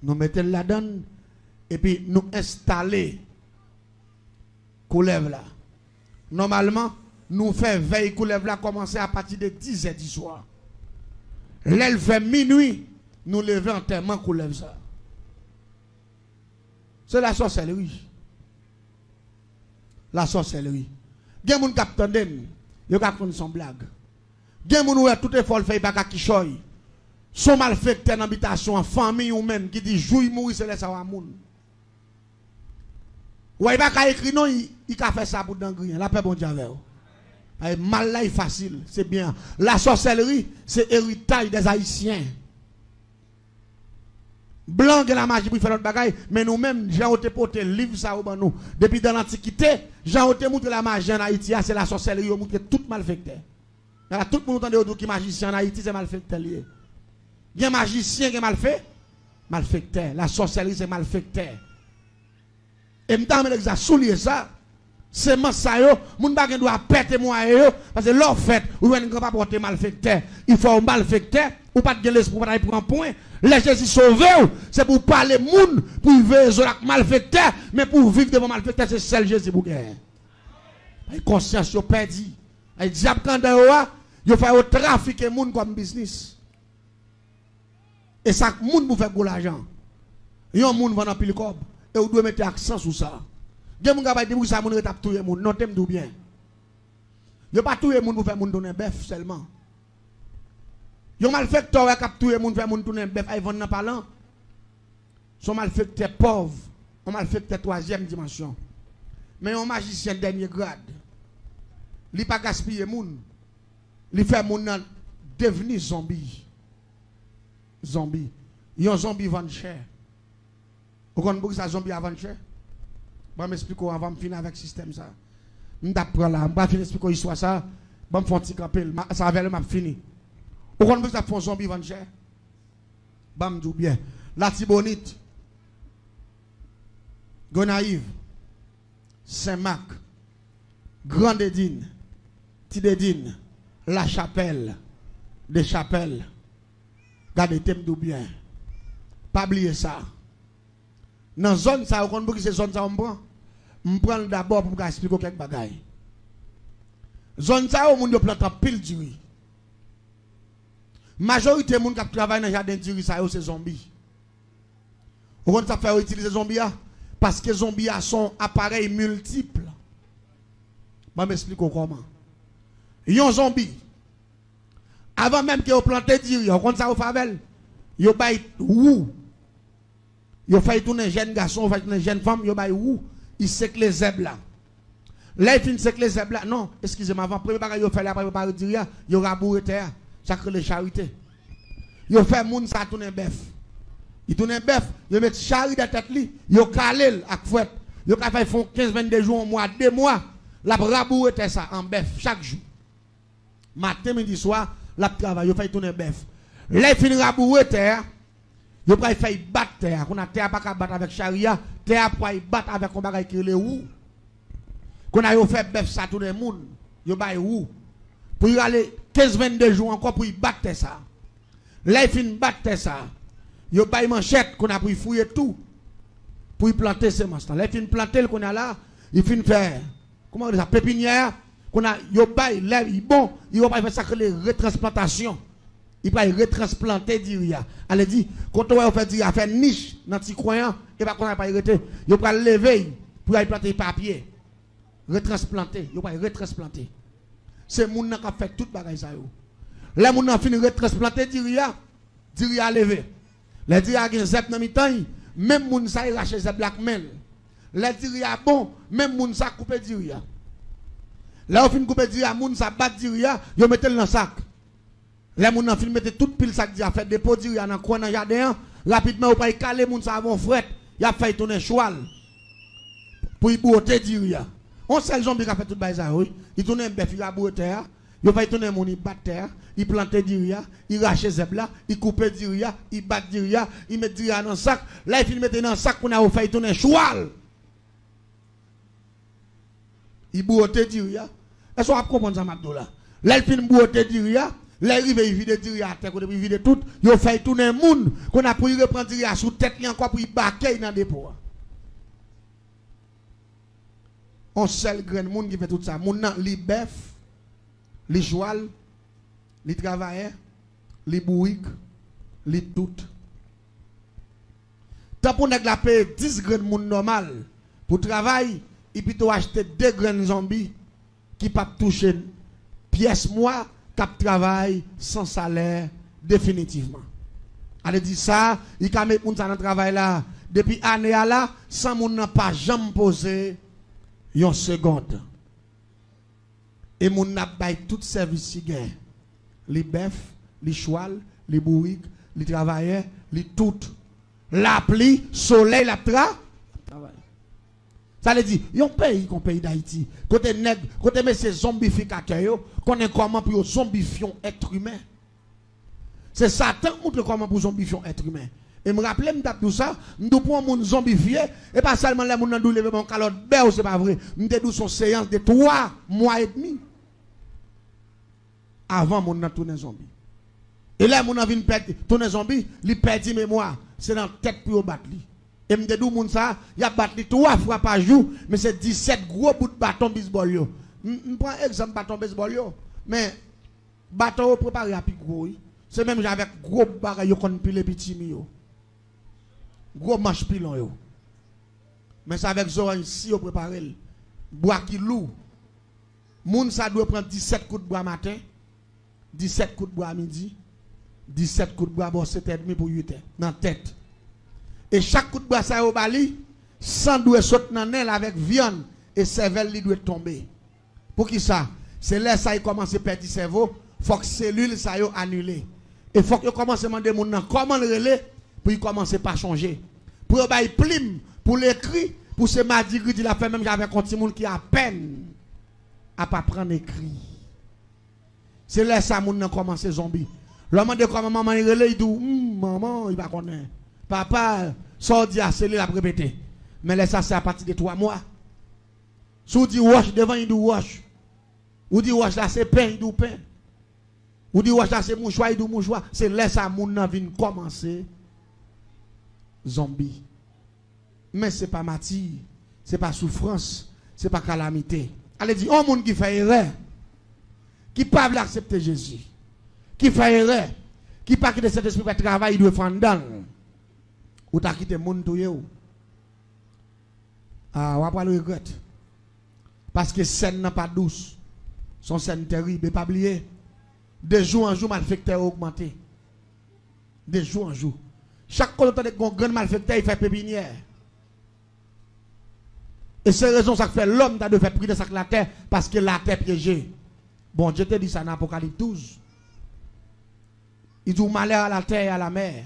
Nous mettons la donne, et puis nous installons, coulève là. Normalement, nous faisons veille coulève là, commencer à partir de 10 h du soir. L'elle fait minuit, nous levons enterrement coulève ça. C'est la sorcellerie. La sorcellerie. Il y a des gens qui attendent, ils ont son blague. Il y a des gens qui tout est folle fait pas qui choy. Son malfaiteur dans l'habitation, en famille ou même qui dit jouy mourir c'est laisse à moun. Ou il pas écrit non, il a fait ça pour d'angrien. La paix bon Dieu avec mal là est facile, c'est bien. La sorcellerie, c'est héritage des Haïtiens. Blanc et la magie pour faire notre bagaille, mais nous-mêmes, Jean ont porté le livre ça au ban nous. Depuis dans l'Antiquité, Jean ont montré la magie en Haïti, c'est la sorcellerie, ont montré tout malfecté. Tout le monde entend qui magicien en Haïti, c'est malfecté lié. Il y a un magicien qui est mal fait, malfecté. La sorcellerie, c'est malfecté. Et maintenant, je vais souligner ça. C'est moi ça, mon bagage doit péter moi, parce que l'or fait, ou ne peut pas porter malfecté. Il faut malfecté, ou pas de l'esprit pour aller prendre un point. Les Jésus sauvé, c'est pour parler moun, pour vivre avec malfecté, mais pour vivre devant malfecté, c'est seul Jésus pour gagner. Conscience, yo perdu. Les diable quand yo fait trafiquer moun comme business. Et ça, moun pour faire gros l'argent. Yon moun vend un pile cob, et vous devez mettre accent sur ça. Gen moun ka dire que ça moun retap touyer moun, non t'aime tout bien. Yo pas touyer moun pour faire moun donner bœuf seulement. Yo malfecteur qui touyer moun faire moun tourner bœuf ay vendre dans parlant. Son malfecteur pauvre, on malfecteur troisième dimension. Mais un magicien dernier grade. Li pas gaspiller moun. Li fait moun devenir zombie. Zombie. Yon zombie vend cher. Vous connaissez ça zombie avant cher? Je vais m'expliquer avant de finir avec le système. Ça. Je vais finir expliquer l'histoire. Ça. Je vais faire un petit capel. Ça va être fini. Vous connaissez ça fait un zombie vend cher? Je vais dire bien. La Tibonite. Gonaïve. Saint-Marc. Grande-Edine. Tidedine. La Chapelle. Des Chapelles. Gardez-moi bien. Pas oublier ça. Dans la zone, ça, on peut que c'est zone ça, on prend. On prend d'abord pour expliquer quelques bagailles. Zone ça, on peut planter pile du riz. Majorité de gens qui travaillent dans le jardin du riz, c'est zombies. On ça fait utiliser zombies parce que les zombies sont appareils multiples. Je vais m'expliquer comment. Ils ont zombie. Avant même qu'ils planté du riz, on ça au favel. Ils ont fait ou. Ils ont fait tourner jeune garçon, ils ont fait jeune femme, ils ont fait ou. Ils sèquent les zèbres là. Là, ils finissent les zèbres là. Non, excusez-moi, avant, premier bagage, ils ont fait là, préparer du riz, ils ont rabouré terre. Ça crée les charités. Ils ont fait moun ça tourner bœuf. Ils tournent bœuf, ils mettent charité dans tête li, ils ont calé avec fouette. Ils ont fait 15-22 jours, un mois, 2 mois, la rabouré terre ça en bœuf chaque jour. Matin, midi, soir, la travail, ils ont fait tourner bœuf. Là, ils finissent rabouré terre. Ils ont fait battre terre. On a terre pas qu'à battre avec charia, terre pour battre avec un bagage qui est le ou. Qu'on a fait bœuf ça tout le monde. Ils ont fait ou. Pour y aller 15-22 jours encore pour y battre ça. Là, ils finissent battre ça. Ils ont fait manchette qu'on a pour y fouiller tout. Pour y planter ces monstres. Là, ils finissent planter qu'on a là. Ils finissent faire. Comment on dit ça? Pépinière. Qu'on a. Ils ont fait là. Bon. Ils vont pas faire ça que les retransplantations. Ils vont retransplanter d'Iria. Elle dit, quand on va faire d'Iria, faire niche dans les croyants, et pas qu'on n'a pas arrêté. Ils vont lever pour y planter papier. Retransplanter. Ils vont retransplanter. C'est moun qui a fait tout bagay ça yo. Là moun a fini retransplanter Diria levé. Les Diria gen zep nan mitan, même moun sa rache zep black men. Les Diria bon, même moun sa couper Diria. Là on fin couper Diria, moun sa bat Diria, yo mette dans sac. Là moun a fin mette tout pile sac Diria, fait dépôt Diria dans coin dans jardin, rapidement ou pas caler moun sa avant fret, y a fait tourner cheval pour y botter Diria. On sait le zombie qui a fait tout le ça, oui. Il tourne un bœuf, il a bourré terre. Il va tourner mon, il bat terre. Il plante du riz, il rache zeb là, il coupe du riz, il bat du riz, il met du riz dans le sac. Là, il met dans le sac pour nous faire tourner un cheval. Il bourre du riz. Est-ce qu'on va comprendre ça, Mabdo là? Là, il finit bourre du riz. Là, il vide du riz à terre, il vide tout. Il fait tourner un monde qu'on a pour y reprendre du riz sous tête, il encore pour y baquer dans le dépôt. On seul grain monde qui fait tout ça. Moun nan li bœuf, li cheval, li travailleur, li bourrique, li tout. Tant pour nèg la paye 10 grains monde normal pour travail, et puis tu acheter 2 grains zombies qui pas toucher pièce moi cap travail sans salaire définitivement. Elle dit ça, il ka mettre moun ça dans travail là depuis année là sans moun n'a pas jamais posé une seconde. Et mon n'a pas tout service si gain. Les bœufs, les cheval, les bourriques, les travailleurs, les tout. La pluie, soleil, la travail. Ça veut dire, yon pays qu'on pays d'Haïti. Côté nègre, côté ces zombificateurs, qu'on est comment pour zombifier être humain. C'est Satan qui montre comment pour zombifier être humain. Et me rappelle, tout ça, nous prenons mon zombifié, et pas seulement les gens qui ont levé mon calotte, c'est pas vrai. Nous avons son séance de 3 mois et demi. Avant mon tourné zombie. Et là, mon envie de perdre, tourner zombie, il perd mémoire. C'est dans la tête pour battre. Et me dit, mon ça, il a battu 3 fois par jour, mais c'est 17 gros bouts de bâton baseball. Je prends exemple bâton baseball, mais bâton préparé à plus gros. C'est même avec gros bagaille qu'on pile les petits mio. Gros manche pilon yo. Mais c'est avec orange si on prépare bois qui lourd. Moun ça doit prendre 17 coups de bois matin, 17 coups de bois midi, 17 coups de bois bon 7h30 pour 8h dans tête. Et chaque coup de bois ça au bali, sang doit sauter dans l'aile avec viande et cervelle li doit tomber. Pour qui ça? C'est là ça il commence à perdre le cerveau, faut que cellule ça yo annulé. Et faut que commence à demander moun nan comment le relais pour y commencer pas changer. Pour y bailler plim, pour l'écrit, pour ce mardi, il a fait même avec un petit monde qui a peine à pas prendre écrit. C'est là ça moun nan commence zombie. L'homme de comment maman il relève, il dit maman, il va connaître. Papa, sort dit à celle la répéter. Mais là ça c'est à partir de 3 mois. Si vous dites wash devant, il dit wash. Ou dit wash là c'est pain, il dit pain. Ou dit wash là c'est mouchoir, il dit mouchoir. C'est là ça moun nan vient commencer zombie. Mais ce n'est pas maladie, ce n'est pas souffrance, ce n'est pas calamité. Allez dire, un monde qui fait erreur, qui ne peut pas accepter Jésus, qui fait erreur, qui ne peut pas quitter cet esprit de travail, il doit faire dans. Ou tu as quitté le monde tout. Ah, on va pas le regretter. Parce que scène n'est pas douce. Son scène terrible, pas oublier. De jour en jour, malfecteur augmenté. De jour en jour. Chaque fois que vous avez un grand malfecteur, il fait pépinière. Et c'est la raison ça fait l'homme de faire prier de la terre, parce que la terre piégée. Bon, Dieu te dit ça dans Apocalypse 12. Il dit malheur à la terre et à la mer.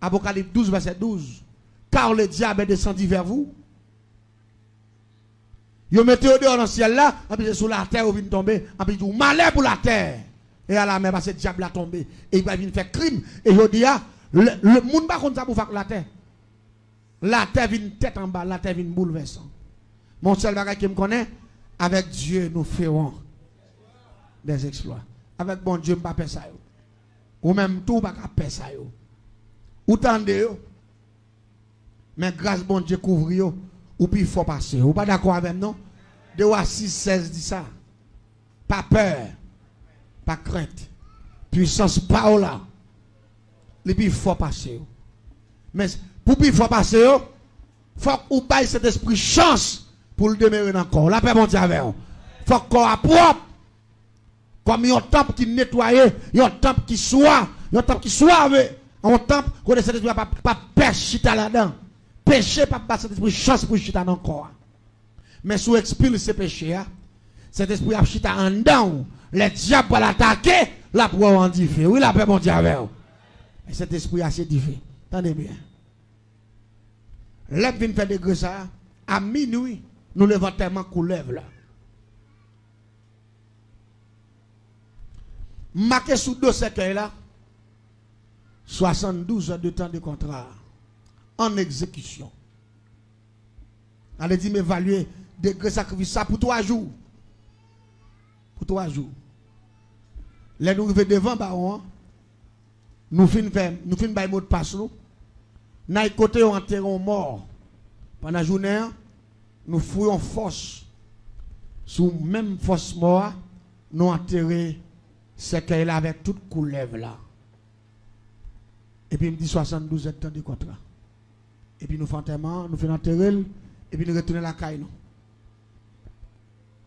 Apocalypse 12, verset 12. Car le diable est descendu vers vous. Vous mettez au dehors dans le ciel là, et puis sur la terre, vous venez tomber, et puis il dit malheur pour la terre et à la mer, parce que le diable a tombé. Et il va venir faire crime. Et je dis, le monde va contre ça pour faire la terre. La terre vient tête en bas, la terre vient bouleversant. Mon seul bagage qui me connaît, avec Dieu, nous ferons des exploits. Avec bon Dieu, je ne peux pas faire ça. Ou même tout, je ne peux pas faire ça. Ou tendez, mais grâce bon Dieu couvre, ou puis il faut passer. Ou pas d'accord avec nous? De 6-16 dit ça. Pas peur, pas crainte. Puissance pas là. Et puis il faut passer. Mais pour qu'il faut passer, il faut qu'on baille cet esprit chance pour le demeurer dans le corps. La paix mon Dieu avec vous. Il faut qu'on soit propre. Comme il y a un temple qui nettoie, il y a un temple qui soit, il y a un temple qui soit, un temple qu'on essaie de pas pêcher là-dedans. Péché, pas passer cet esprit chance pour chita dans le corps. Mais si vous expirez ce péché, cet esprit a chita en dedans, le diable va l'attaquer, la pour en diffé. Oui, la paix mon Dieu avec vous. Et cet esprit a assez diffé. Attendez bien. L'homme vient faire des grâces à minuit, nous levons tellement couleuvre là. Marqué sous deux cercueils là, 72 heures de temps de contrat en exécution. Allez dire m'évaluer degré sacrifice ça pour 3 jours. Pour 3 jours. Là nous arrivons devant baron, nous finissons par mot de passe nous. N'a côté on enterre mort. Pendant la journée, nous fouillons force. Sous même force mort, nous enterrer cercueil là avec toute couleuvre là. Et puis il me dit 72 heures de temps de contrat. Et puis nous faisons enterrement, nous faisons enterrer, et puis nous retournons à la caille.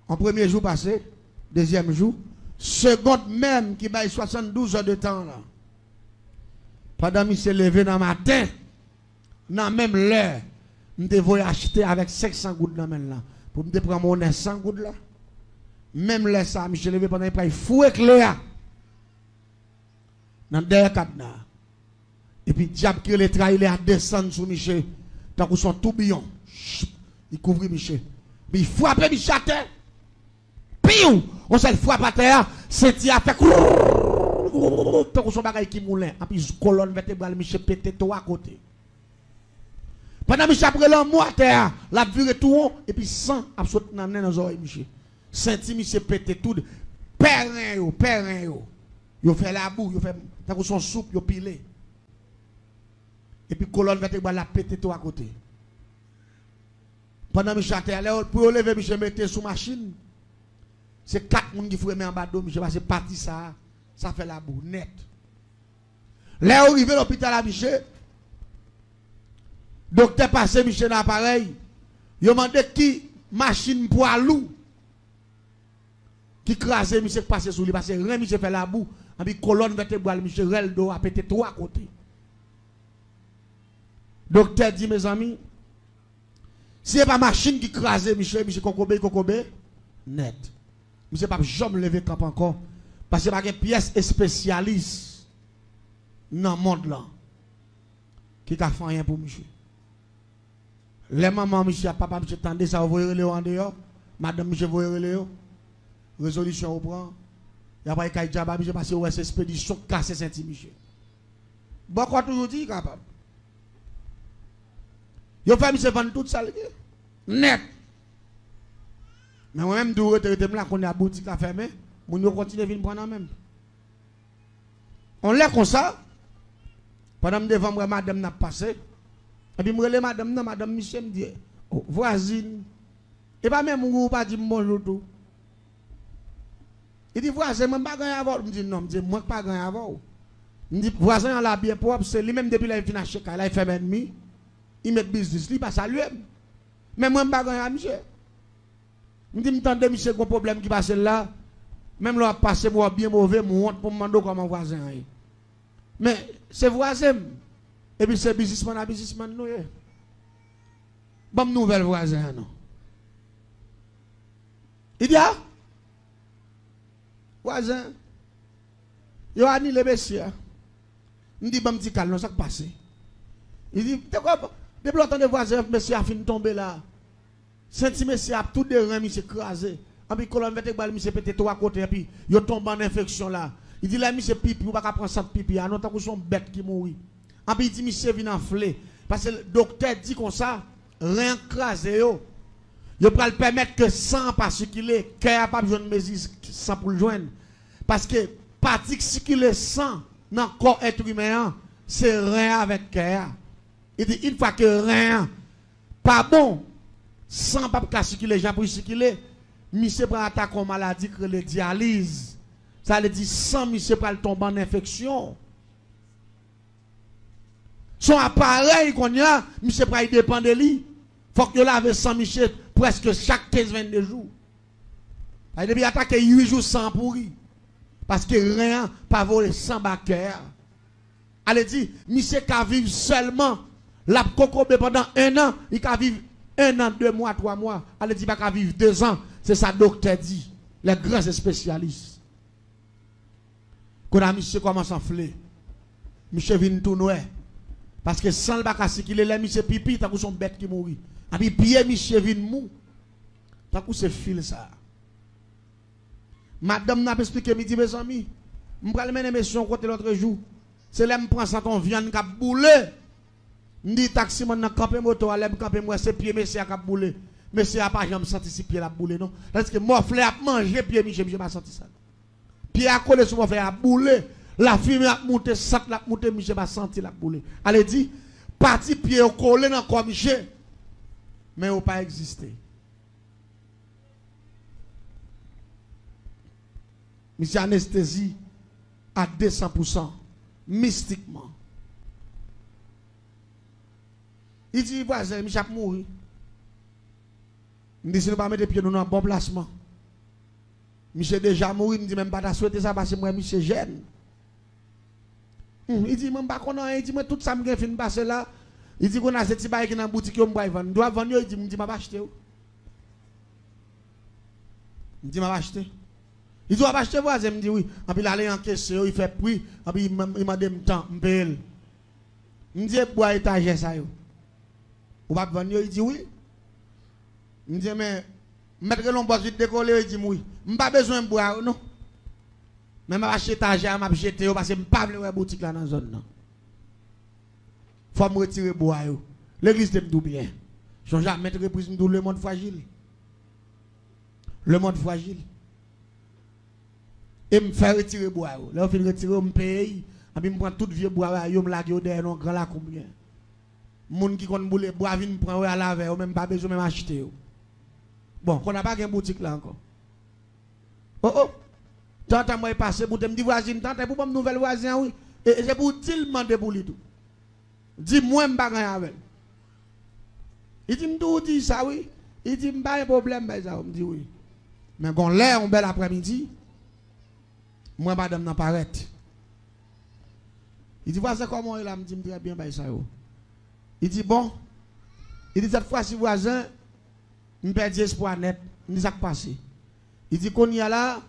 En premier jour passé, deuxième jour, seconde même qui baille 72 heures de temps là. Pendant qu'il s'est levé dans le matin, dans même l'heure, je devais acheter avec 500 gouttes dans la main là. Pour me prendre mon 100 gouttes là. Même l'heure ça, je suis levé pendant qu'il fou éclair. Dans le dernier cadenas. Et puis, diable qui les trahit, il a descendu sur Michel. Tant que son tourbillon. Il couvre Michel. Mais il frappe Michel à terre. Piou! On s'est frappe à terre. C'est il a fait. Tant que son bagage qui moulin. Et puis, colonne vertébrale, Michel pété tout à côté. Pendant Michel après l'amour à terre, la viré tout haut. Et puis, sang absolument dans les oreilles, Michel. Senti Michel pété tout. Perrin yo. Yo fait la boue. Yo fait. Tant que son soupe, yo pilé. Et puis colonne vertébrale la pété tout à côté. Pendant que Michel allait pour lever Michel mettre sous machine. C'est 4 personnes qui font en bas d'eau, Michel c'est parti ça fait la boue net. Là arrivé à l'hôpital à Michel. Docteur passé Michel dans l'appareil. Il demandé qui machine poids lourd qui crasait Michel passé sous lui parce que rien Michel fait la boue. Et puis colonne vertébrale Michel rel d'eau a pété tout à côté. Docteur dit, mes amis, si ce n'est pas machine qui crase Michel Kokobé, net. Michel pas jamais lever camp encore. Parce que c'est une pièce spécialiste dans le monde là. Qui a fait rien pour Michel. Les mamans, Michel, papa, Michel, tendez ça, vous voyez le en dehors. Madame, Michel, vous voyez le résolution au prend. Il n'y a pas de cas, Michel, parce que c'est expédition cassée Saint-Michel. Bon, quoi toujours dit, capable. Yo fait Michel vendre tout ça net. Mais moi-même, je suis là, qu'on a boutique à fermer, on continue à venir prendre même. On l'a comme ça, Pendant que devant moi, madame n'a passé. Et puis, je relève madame, non, madame Michel me dit, oh, voisine. Et pas même, vous pas dit bonjour tout. Il dit, voisin, je ne pas gagner avant. Je dis, non, je dis, moi, pas gagner avant. Je dis, voisin, il a bien propre, c'est lui-même depuis là, il finit à chez il fait ennemi. Il met business, il passe à lui. Mais moi, je ne pas gagner à monsieur. Je dis, je monsieur, il y a un problème qui passe là. Même là, passer moi bien mauvais, moi, pour me demander comment voisin. Mais c'est voisin. Et puis c'est businessman, nous. Bonne nouvelle voisin, non. Il dit, ah, voisin, il a annulé les messieurs. Il dit, bon, petit calme, ça qui passe. Il dit, depuis longtemps, les voisins, monsieur a fini de tomber là. Senti monsieur a tout de reins, monsieur crasé. Et puis, colonne vertébrale, monsieur pété trois côtés, et puis, il tombe en infection là. Il dit, là, monsieur pipi, vous ne pouvez pas prendre ça de pipi, à notre son bête qui mourit. Et puis, il dit, monsieur vient enfler. Parce que le docteur dit comme ça, rien crasé, yo. Il peut le permettre que sang pas circuler, cœur n'a pas besoin de mesure sang pour le joindre. Parce que, partie qui circule sang dans le corps être humain, c'est rien avec cœur. Il dit, une fois que rien, pas bon, sang pas circuler, les gens pour circuler, monsieur prend attaque en maladie que le dialyse. Ça veut dire sans monsieur prend tomber en infection. Son appareil qu'on y a, monsieur prend dépend de lui. Faut que lave sans monsieur presque chaque 15-22 jours. Il devait attaquer 8 jours sans pourri. Parce que rien pas voler sans backer. Elle dit, monsieur qui vivre seulement la cocobe pendant 1 an, il peut vivre 1 an, 2 mois, 3 mois. Elle dit pas qu'à vivre 2 ans. C'est ça docteur dit. Les grands spécialistes. Quand monsieur commence à enfler, monsieur vient tout noir. Parce que sans le bac à circuler, là, monsieur pipi, t'as son bête qui mourit. Et puis, pied, monsieur vient mou. T'as c'est fil ça. Madame n'a pas expliqué, me dit, mes amis, je vais mener mission côté l'autre jour. C'est là, je prends ça ton viande qui a boulé. Je dis, taxi, je camper moto, je camper moi, c'est pied, monsieur qui a boulé. Monsieur n'a pas jamais senti si pied la boulé, non? Parce que moi, je a mangé pied, monsieur, je n'ai pas senti ça. Pied à coller sur mon frère, a boulé. La fumée a monté, sac la monté, monsieur va sentir la boule. Elle dit, parti pied au collé dans quoi, monsieur, mais il n'a pas existé. Monsieur anesthésie à 200%, mystiquement. Il dit, voisin, monsieur a mouru. Il dit, si nous ne pas mettre pieds dans un bon placement. Monsieur déjà mouru, il me dit, même pas souhaiter ça parce que moi, monsieur jeune. Il dit, même pas qu'on a, il dit, moi, tout ça, me fin passer là. Il dit, qu'on a cette bail qui est dans la boutique, on va vendre. Doit vendre, il dit, je vais acheter. Il dit, je vais acheter. Il dit, je vais acheter, voisin, il me dit, oui. Et puis, il allait en question, il fait prix, et puis, il m'a dit, temps, je paye. Il me dit, bois étagère ça, yo. Ou pas vendre, il dit, oui. Il me dit, mais, mettre l'ombre vite décoller, il dit, oui. Je n'ai pas besoin de boire, non. Mais je vais acheter étagère, je vais acheter, parce que je ne peux pas aller boutique là dans la zone. Il faut me retirer bois. L'église de tout bien. Je ne vais jamais mettre le monde fragile. Le monde fragile. Et me faire retirer bois. Là, je vais retirer, je me paye. Et puis, je prends tout vieux bois, je me lage derrière un grand là combien. Les gens qui connaissent le bois, viennent prendre à laver, ou même pas besoin de acheter. Bon, on n'a pas de boutique là encore. Oh oh! Tant que moi passé pour te me dire voisine, tant que pour me nouvelle voisin, oui. Et c'est pour dire demander pour lui tout. Dis-moi, je ne pas avec. Il dit, me dit ça, oui. Il dit, pas un problème, mais ça, me dit oui. Mais quand l'air, un bel après-midi, moi, madame n'a pas arrêté. Il dit, voisin, comment il a me dit, très bien, ça. Il dit, bon. Il dit, cette fois-ci, voisin, je perds espoir net. Il dit, ça qui passe. Il dit, qu'on y a là,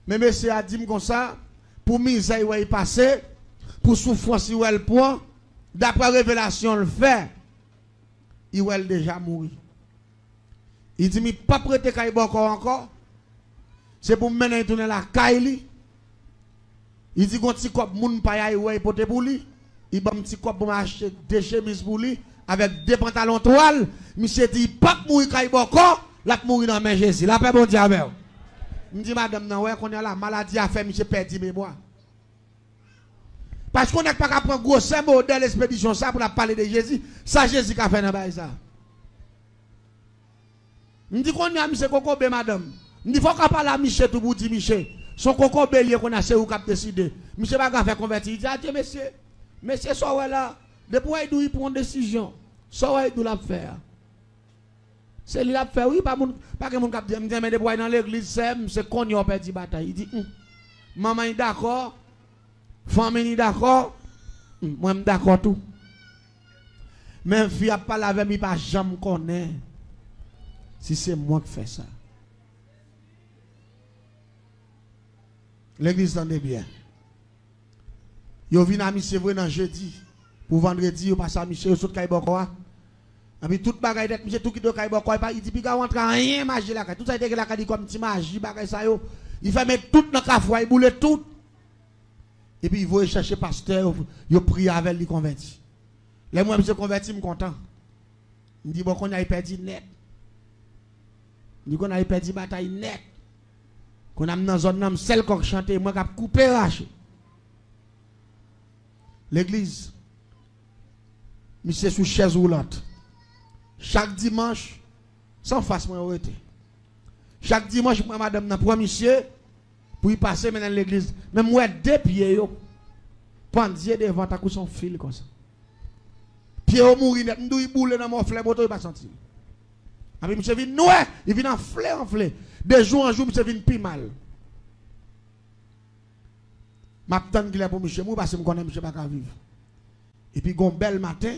mais monsieur a dit comme ça, pour misère, il va passer, pour souffrance, il va le point, d'après révélation, le fait, il va déjà mourir. Il dit, mais pas prêter qu'il encore, c'est pour mener tourner la caille. Il dit, quand petit cop, moun pa ya, il va porter pour lui. Il va un petit cop pour m'acheter 2 chemises pour lui, avec 2 pantalons toile. Monsieur dit, pas mourir qu'il encore, la mourir dans main Jésus. La paix bon Dieu avec. Je dis, madame, non, ouais, qu'on a la maladie à faire, monsieur perdu mémoire. Parce qu'on n'a pas qu'à prendre gros symbole de l'expédition ça pour parler de Jésus. Ça, Jésus qui a fait dans le ça. Je dis qu'on a M. Kokobé, madame. Je dis qu'il faut qu'on parle à Michel tout pour dire Michel. Son Kokobé, qu'on a c'est où qui a décidé. Michel va faire convertir. Il dit, adieu, monsieur. Monsieur, ça là. Depuis qu'il prend une décision. Ça il doit faire. C'est lui qui a fait, oui, pas que mon cap dit, mais depuis dans l'église, c'est qu'on y a perdu la bataille. Il dit, maman est d'accord. Famille est d'accord. Moi, je suis d'accord tout. Même si je ne parle avec moi, pas jamais connaître. Si c'est moi qui fais ça. L'église tendez bien. Yo vient à monsieur vrai dans jeudi. Pour vendredi, yo passe à monsieur, yo saute Kaibokoa. Et puis toute bagaille d'être monsieur tout qui doit Kaibokoa, il dit puis ga rentre rien magie là. Tout ça était là dit comme petit magie bagaille ça yo. Il fait mettre tout dans cafou, il boule tout. Et puis il va chercher pasteur, yo prie avec lui converti. Les moi monsieur converti me content. Il dit bon qu'on a perdu net. Il dit qu'on a perdu bataille net. Qu'on a dans zone nam celle qu'on chanter moi cap couper racher. L'église monsieur sous chaise roulante. Chaque dimanche sans face moi arrêté. Chaque dimanche moi madame nan pour monsieur pour y passer maintenant l'église. Même moi deux pieds yo. Pendier devant ta son fil comme ça. Pied au mourir net m'dou y boule dans mon fleur moto il pas senti. Après monsieur vient noir, il vient en fleur. De jour en jour monsieur vient plus mal. M'attend qu'il est pour monsieur moi parce que me connais monsieur pas vivre. Et puis gon bel matin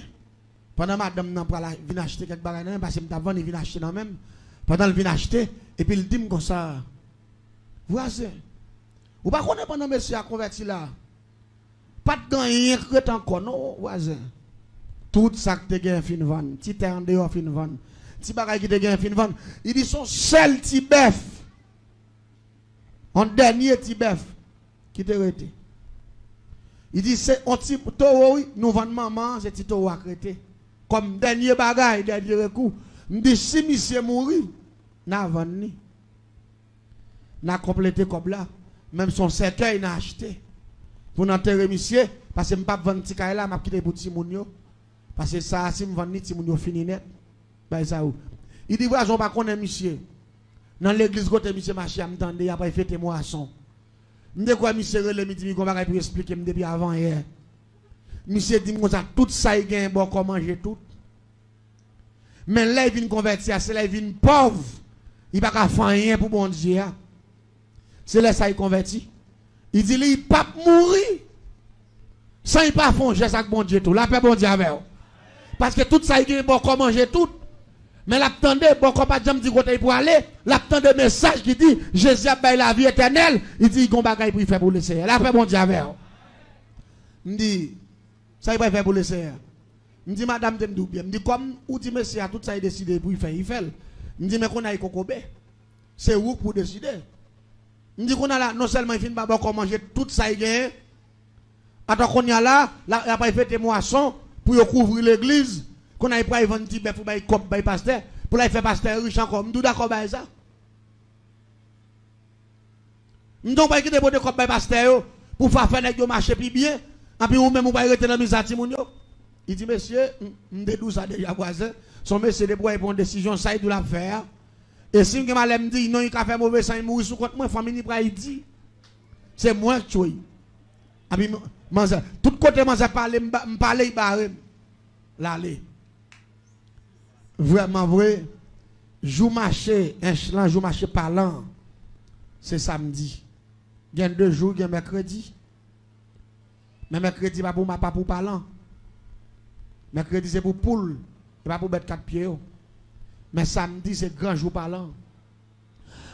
pendant madame nan pour venir acheter quelque bagages parce que me vendre il vient acheter dans même. Pendant il vient acheter et puis il dit comme ça. Voisin. Ou pas connaître pendant monsieur a converti là. Pas de rien que encore non voisin. Tout ça que tu as fin vendre, ti terre en dehors fin vendre. Ti bagay qui te gen fin vendre. Il dit son seul ti bœuf. En dernier ti bœuf qui te rete. Il dit c'est un petit taureau nous vendons maman, c'est petit taureau à créter. Comme dernier bagay, dernier recours. Me dit si monsieur mourir, n'a vendre ni. N'a complété comme là, même son cercueil n'a acheté. Pour n'enterrer monsieur parce que me pas vendre ti kay là, m'a quitter pour ti moun yo. Parce que ça si me vendre ni ti moun yo fini net. Il dit, voilà, je ne pas connaître monsieur. Dans l'église, côté monsieur marché, je m'entendais, il a pas fait moisson. Je me dis quoi, monsieur, je me dis, comment pour expliquer depuis avant hier. Monsieur dit, tout ça, il gagne bon, comment manger tout. Mais là, il vient convertir, c'est là, il vient pauvre. Il n'a pas faire rien pour bon Dieu. C'est là, ça, il convertit. Il dit, il ne peut pas mourir. Sans il pas faire un geste avec bon Dieu tout. La paix, bon Dieu avec. Parce que tout ça, il gagne bon, comment manger tout. Mais l'attendait, bon, quand pas de dit côté pour aller, l'attendait message qui dit, Jésus a baillé la vie éternelle, il dit, il y a un bagage pour faire pour le Seigneur. Là, après, bon Dieu, avec. Il dit, ça, il va faire pour le Seigneur. Il dit, madame, je me dis bien. Il dit, comme, ou dit, monsieur, tout ça, il décidé pour y faire, il fait. Il dit, mais qu'on a eu Kokobé. C'est où pour décider. Il dit, qu'on a là, non seulement, il finit par manger tout ça, il gagne. Attends, qu'on y a là, il a pas fait des moissons pour couvrir l'église. Qu'on a pas vendre petit bœuf pour bailler cop bailler pasteur pour la faire pasteur riche encore m'dou d'accord bailler ça m'don pas quitter pour de cop bailler pasteur pour faire nèg yo marcher plus bien et puis ou même ou pas rester dans misère ti moun yo il dit monsieur m'dou ça déjà voisin son monsieur de pour prendre décision ça il doit la faire et si me malem dit non il a fait mauvais sang il mourir sous compte moi famille pra il dit c'est moi qui choy et puis tout côté moi ça parler me parler barre l'aller. Vraiment vrai, jour marché, un jour marché parlant, c'est samedi. Il y a 2 jours, il y a mercredi. Mais mercredi, pas pour parlant. Mercredi, c'est pour poule, pas pour mettre 4 pieds. Mais samedi, c'est grand jour parlant.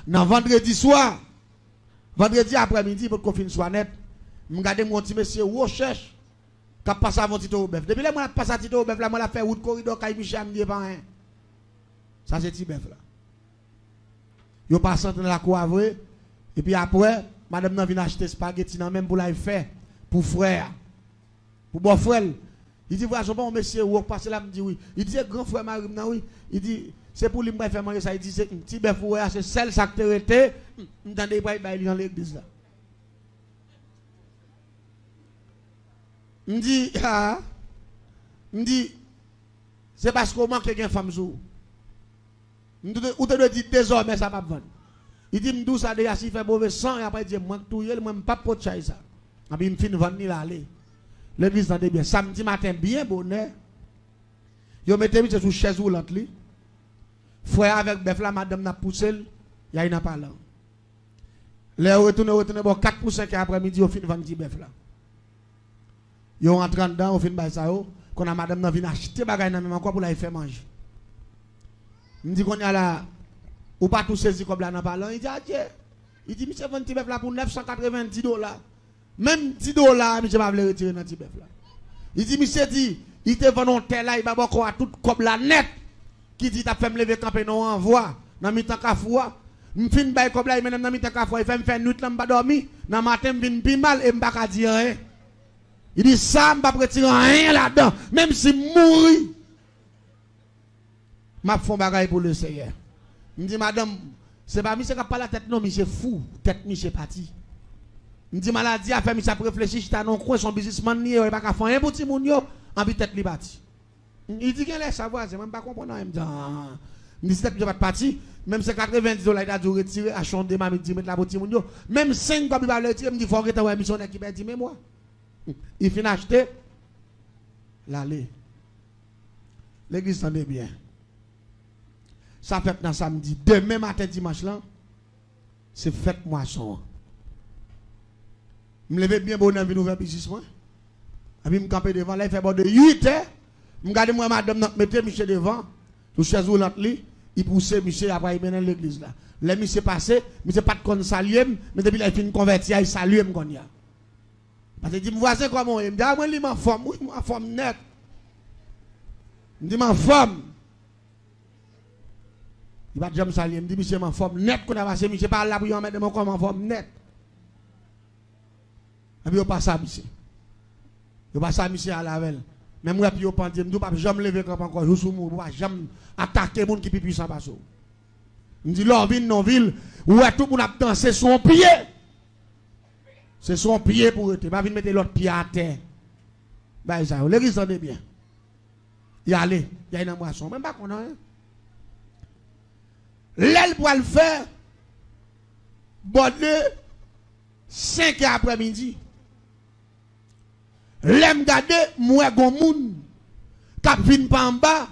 Non, vendredi soir, vendredi après-midi, pour qu'on finisse soit net, je regarde mon petit monsieur, recherche. Quand passe avant Tito Bœuf. Depuis là, moi, passe à Tito Bœuf, là, moi, la fait route corridor, Kaï Michel, me dit pas rien. Ça, c'est Tito Bœuf, là. Yo passe dans la cour vrai. Et puis après, madame nan vient acheter spaghetti, même pour la faire, pour frère. Pour bon frère. Il dit, voilà, je bon, monsieur, ou passe là, me dit oui. Il dit, grand frère Marim, oui. Il dit, c'est pour lui, me faire manger ça. Il dit, c'est Tito Bœuf, c'est celle, ça que tu été. M'entendez pas, il dans l'église, là. me dit, c'est parce qu'on manque une femme sous. Ou te dit désormais ça va vendre. Il dit, me ça déjà si fait mauvais sang, et après il dit, moi tout yel, moi pas pour chaise ça. Et puis il me fin vendre ni l'aller. L'église tendait bien. Samedi matin, bien bonheur. Yo mettez monsieur sous chaise roulante li. Frère avec bœuf là, madame n'a poussé, il y a une parlant. Les retourne bon 4 pour 5 après-midi, au fin vendre petit bœuf là. Yo rentre dedans, au fin bail ça yo, qu'on a madame n'a vinn acheter bagay nan même encore pour la faire manger. Il dit qu'on y a là ou pas tout saisi comme là dans parlant, il dit adieu. Il dit monsieur vend petit bœuf là pour $990. Même $10, monsieur va vouloir retirer dans petit bœuf là. Il dit monsieur dit, il te volontaire là, il va encore à tout comme la net qui dit t'as fait me lever camper non envoi dans mi temps kafwa. M'fin bay comme là, il même dans mi temps kafwa, il fait me faire nuit là m'pas dormi, dans matin m'vinn pi mal et m'pas ka dire rien. Il dit ça m'pas retirer rien là-dedans, même si mourir. M'a font bagaille pour le Seigneur. Il dit madame, c'est pas monsieur qui a pas la tête non, monsieur fou, tête monsieur parti. Il dit maladie a fait monsieur réfléchir, j'étais dans coin son businessman ni il pas ka faire rien pour ti moun yo, en bi tête li parti. Il dit qu'il laisse savoir, c'est même pas comprendre. Il me dit, il dit, c'est pas parti. Même c'est $90, il a dû retirer, à changer, il dit, mettre la boutique. Même 5 comme il va le retirer, il me dit, il faut arrêter la mission qui va dire, mais moi. Il finit acheter, l'aller. L'église s'en est bien. Ça fait dans samedi. Demain matin, dimanche là, c'est fête moisson. Je me lève bien bon dans une nouvelle business. Et puis je me campe devant, là, il fait bon de 8 heures. Je regarde moi, madame, mettez monsieur devant, sur chaise roulante, il pousse monsieur après il mène dans l'église là. Les monsieur passé, monsieur pas de con saluer, mais depuis là il finit convertir, il salue me konya. Parce que dit mon voisin comment il me dit moi il m'en forme, oui, m'en forme net. Il dit m'en forme. Il va jamais saluer, il me dit monsieur m'en forme net qu'on a passé, monsieur parle là pour y mettre mon corps en forme net. Et puis on passe à monsieur. On passe à monsieur à la veille. Mais moi, puis, je ne peux pas jamais lever comme encore. Je ne peux pas jamais attaquer les gens qui sont puissants. Je dis, là, ville, non, ville, où tout le monde a dansé son pied. C'est son pied pour eux. Je ne peux pas mettre l'autre pied à terre. Ben, ça, l'église en est bien. Il y a allé, il y a une boisson. Même pas qu'on a. L'aile pour le faire, bon, 5 heures après-midi. L'aime gade, moi gon moun, kap vin pa en bas,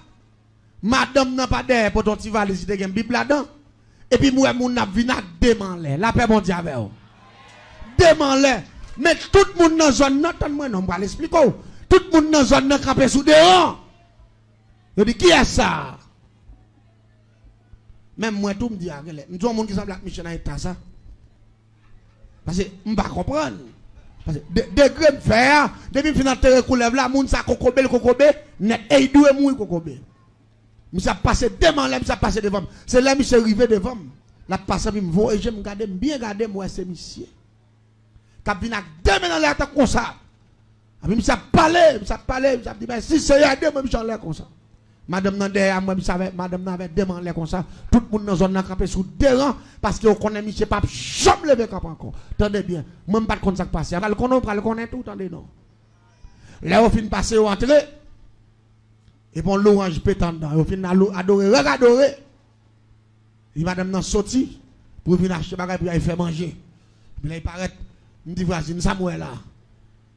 madame n'a pas d'air pour ton petit valise de gen Bible là-dedans, et puis moi moun n'a vin ak demanle, la paix bon Dieu avec vous. Demanle, mais tout le monde dans zone nan, tan moi non, pas l'expliquer. Tout le monde dans zone nan campé sous dehors. Je dis qui est ça? Même moi tout me dit, nous sommes monde qui semble avec Michel dans l'état ça. Parce que je ne pas comprendre. Degré de fer, depuis que je suis coulève là, moun sa kokobé, net, et il doit mourir kokobé. Je passé devant là, je passé devant. C'est là que je suis arrivé devant. La passe, je me vois et je me garde bien garder moi, c'est monsieur. Quand je viens deux dans l'air comme ça. Je me parlé, je me dit, mais si c'est à deux, je me suis comme ça. Madame n'a derrière moi, madame n'avait demandé comme ça. Tout le monde dans la zone n'a campé sous deux rangs parce qu'on connaît monsieur Pape, jamais levé cap encore. Attendez bien, moi je ne sais pas de ça qui passe. On le connaît tout, attendez non. Là, on finit passer au entrée. Et bon, l'orange pétant dedans. On finit adorer, regarder. Et madame n'a sorti pour venir acheter bagage pour aller faire manger. Puis là, il paraît, il me dit, voisin, Samuel là.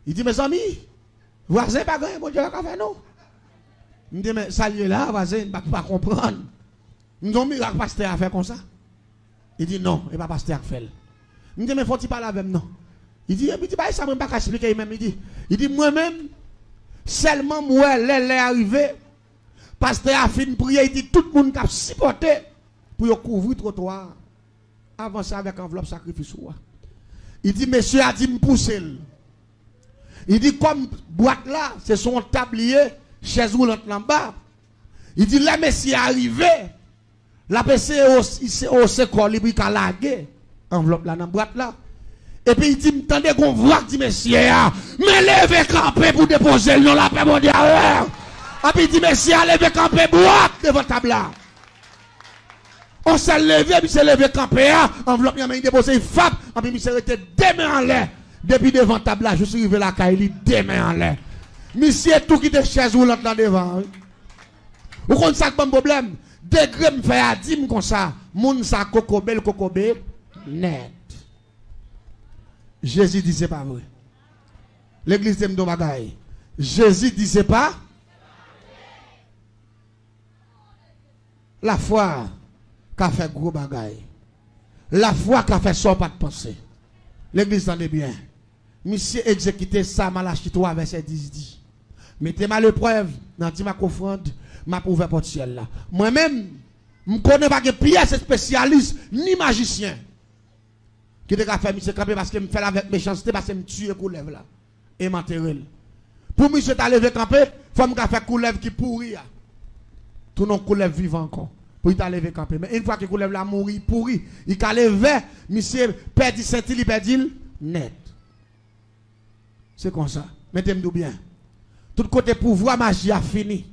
Il dit, mes amis, voisin, pas grand, mon Dieu, qu'a fait nous. Je me dis, mais salut là, voisin, il ne va pas comprendre. Nous avons mis un pasteur à faire comme ça. Il dit, non, il ne va pas pasteur à faire. Je me dis, mais faut-il parler avec nous? Il dit, ça ne va pas expliquer même. Il dit, moi-même, seulement moi, l'est arrivé, pasteur a fait une prière, il dit, tout le monde qui a supporté pour couvrir le trottoir. Avancer avec enveloppe sacrifice. Il dit, monsieur a dit, me pousser. Il dit, comme boîte là, c'est son tablier. Chaise roulante en bas. Il dit, là, monsieur arrivé. La PC au secours, il a lagué. Enveloppe là, dans la boîte là. Et puis il dit, m'tendez qu'on voit, dit, monsieur, mais levez camper pour déposer le nom, la paix mondiale. Et puis il dit, monsieur, levez camper, boîte devant table là. On s'est levé, puis s'est levé camper, enveloppe, il a déposé, il frappe, et puis il s'est resté deux mains en l'air. Depuis devant table là, je suis arrivé la caille, deux mains en l'air. Monsieur tout qui te chaise ou l'autre là devant. Vous comprenez ça comme problème? Degré me fait à 10 comme ça. Moun sa kokobel net. Jésus dit c'est pas vrai. L'église t'aime de bagaille. Jésus dit c'est pas. La foi qu'a fait gros bagaille. La foi qu'a fait ça pas de penser. L'église t'en est bien. Monsieur exécuté ça Malachie 3 verset 10 dit. Mettez-moi l'épreuve dans ma offrande, m'a ouvert porte ciel là. Moi-même, je ne connais pas que pièce spécialiste ni magicien qui te fait monsieur camper parce que me fait avec méchanceté parce que me tue coulève là et m'enterrer. Pour monsieur t'a levé camper, faut me faire coulève qui pourri. Tout non coulève vivant encore. Pour t'a levé camper. Mais une fois que coulève là mourir pourri, il t'a levé, monsieur perdit sentil, il perdit net. C'est comme ça. Mettez-moi bien. Tout côté pouvoir magie a fini.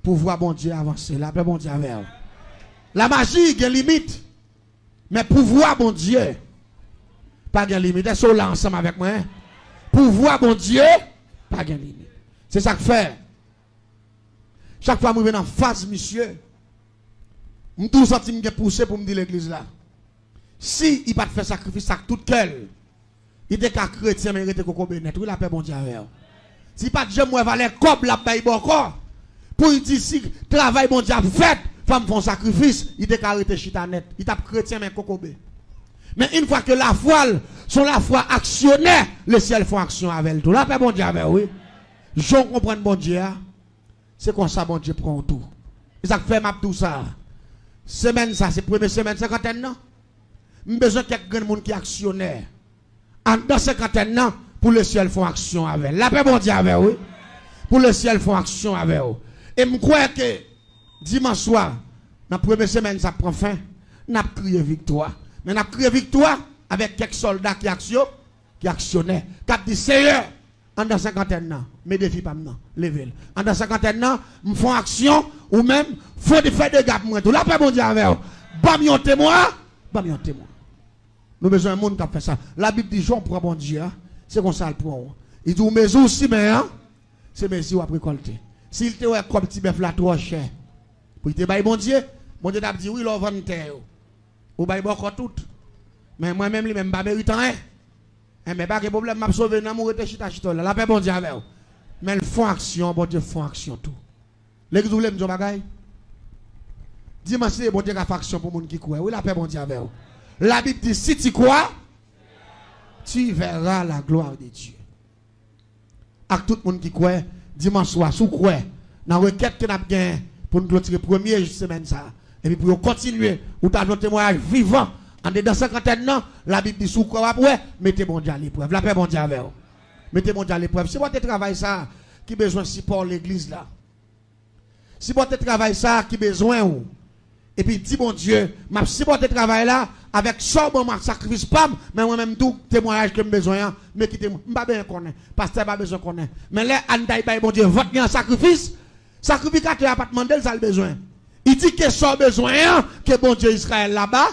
Pouvoir bon Dieu avancer. La paix bon Dieu avec. La magie a une limite. Mais pouvoir bon Dieu, pas de limite. Est-ce que là ensemble avec moi? Pouvoir bon Dieu, pas de limite. C'est ça que fait. Chaque fois que je viens en face, monsieur, je me sens que je poussé pour me dire l'église là. Si il n'a pas fait sacrifice à tout quel, il était qu'un chrétien, mais il était qu'un bénet. Oui, la paix bon Dieu avec. Si pas de je me valais comme la paix encore, pour dire si travail bon Dieu fait, femme font sacrifice, il était arrêté chita net. Il tape chrétien mais kokobé. Mais une fois que la foi, sont la foi actionnaire, le ciel font action avec tout. La paix bon Dieu avec, oui. Je comprends bon Dieu. C'est comme ça bon Dieu prend tout. Et ça fait map tout ça. Semaine ça, c'est première semaine cinquantaine non? J'ai besoin de quelqu'un monde qui est actionnaire. Dans cinquantaine non, pour le ciel font action avec. La paix bon Dieu avec, oui. Pour le ciel font action avec. Et je crois que dimanche soir, dans la première semaine, ça prend fin. Nous avons crié victoire. Mais nous avons crié victoire avec quelques soldats qui actionnaient. Qui dit Seigneur, en dans cinquantaine ans, mes défis pas maintenant, levez-le. En dans cinquantaine ans, nous faisons action ou même, faut faire des gars pour moi. Tout la paix, bon Dieu, avec vous. Bam, témoin. Bam, témoin. Nous avons besoin d'un monde qui a fait ça. La Bible dit, Jean prend bon Dieu. C'est comme ça le prend. Il dit, mes aussi, mais c'est mes yeux à récolter. S'il te voit comme petit bœuf là trop cher, pour te bailler bon Dieu t'a dit oui, l'on vend terre. Ou bailler encore tout. Mais moi-même, lui-même, pas méritant rien. Mais pas de problème, m'a sauvé dans mon rete chita chita là. La paix bon Dieu avec. Mais le font action, bon Dieu font action tout. L'église vous voulez me dire bagaille? Dis-moi si bon Dieu a fait action pour les gens qui croient. Oui, la paix bon Dieu avec. La Bible dit si tu crois, tu verras la gloire de Dieu. Avec tout le monde qui croit, dimanche soir, sous quoi, dans la requête que nous avons gagné pour nous clôturer la première semaine, ça. Et puis pour continuer, ou t'as un témoignage vivant, en dedans 50 ans, la Bible dit sous quoi, mettez bon Dieu à l'épreuve. La paix bon Dieu avec vous. Mettez bon Dieu à l'épreuve. Si votre travail ça, qui besoin de support l'église là. Si votre travail ça, qui besoin ou. Et puis dis bon Dieu, ma si votre travail là, avec ça, bon, ma sacrifice pas, mais moi-même tout témoignage que j'ai besoin, mais qui pas bien connaître, pasteur pas besoin connaître. Mais là, on bon Dieu, votre bien sacrifice, sacrificateur n'a pas demandé ça le besoin. Il dit que ça besoin, que bon Dieu Israël là-bas.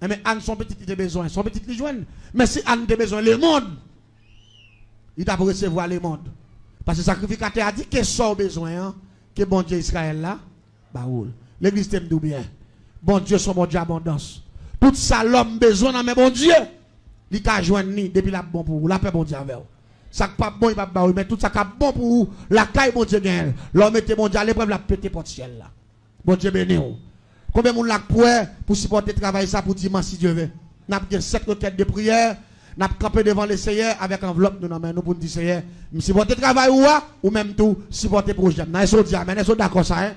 Mais Anne, son petit qui a besoin, son petit qui joigne. Mais si Anne a besoin, le monde, il t'a pour recevoir le monde. Parce que le sacrificateur a dit que ça besoin, que bon Dieu Israël là, bah l'église t'aime bien. Bon Dieu, son bon Dieu abondance. Tout ça, l'homme besoin dans mes bon Dieu. Il a joindre depuis la bon pour vous. La paix bon Dieu avec vous. Ça pas bon, il va pas mais tout ça qui bon pour vous. La caille bon Dieu gagne. L'homme était bon Dieu à l'épreuve, la pété porte ciel là. Bon Dieu béni. Combien de monde l'a pour supporter travail ça pour dimanche si Dieu veut. N'a pas 7 requêtes de prière. N'a pas campé devant le Seigneur avec enveloppe nous nous pour dire Seigneur, supporter travail ou même tout supporter projet. Est-ce que amen, est-ce que d'accord ça hein?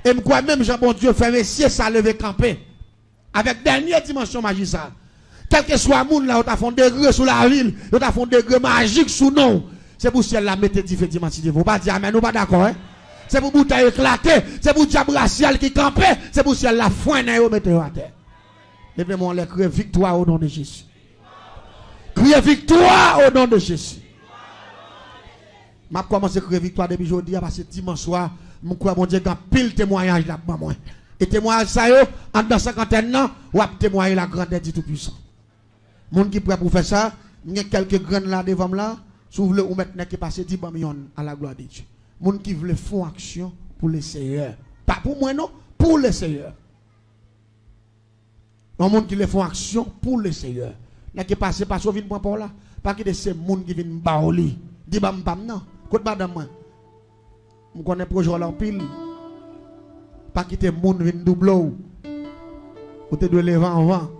Et je crois même Jean bon Dieu fait messieurs ça lever camper. Avec dernière dimension magique ça. Quel que soit le monde là, on a fait un degré sous la ville, on a fait un degré magique sous nous. C'est pour ciel la mettre différent dimanche si vous pas dire amen, nous pas d'accord hein? C'est pour bouteille éclater, c'est pour diable racial qui campait, c'est pour ciel la foin na yo mettre à terre. Levez-moi les crier victoire au nom de Jésus. Crier victoire au nom de Jésus. Je commence à crier victoire depuis aujourd'hui parce que dimanche soir, je crois mon Dieu qu'il y a pile témoignage là-bas. Et témoignage ça, en dans 50 ans, on a témoigné la grandeur du Tout-Puissant. Monde qui prêt pour faire ça, il y a quelques graines là devant là, si vous voulez ou maintenant qui passe 10 millions à la gloire de Dieu. Monde qui veut faire action pour le Seigneur. Pas pour moi non, pour le Seigneur. Un monde qui le font action pour le Seigneur. Là qui passe pas sauver point pour là, pas que c'est monde qui vient baoli. Dis bam bam non. Côté madame moi. On connaît projet en pile. Pas quitter monde vient doubler ou. Ou te doit lever en vent.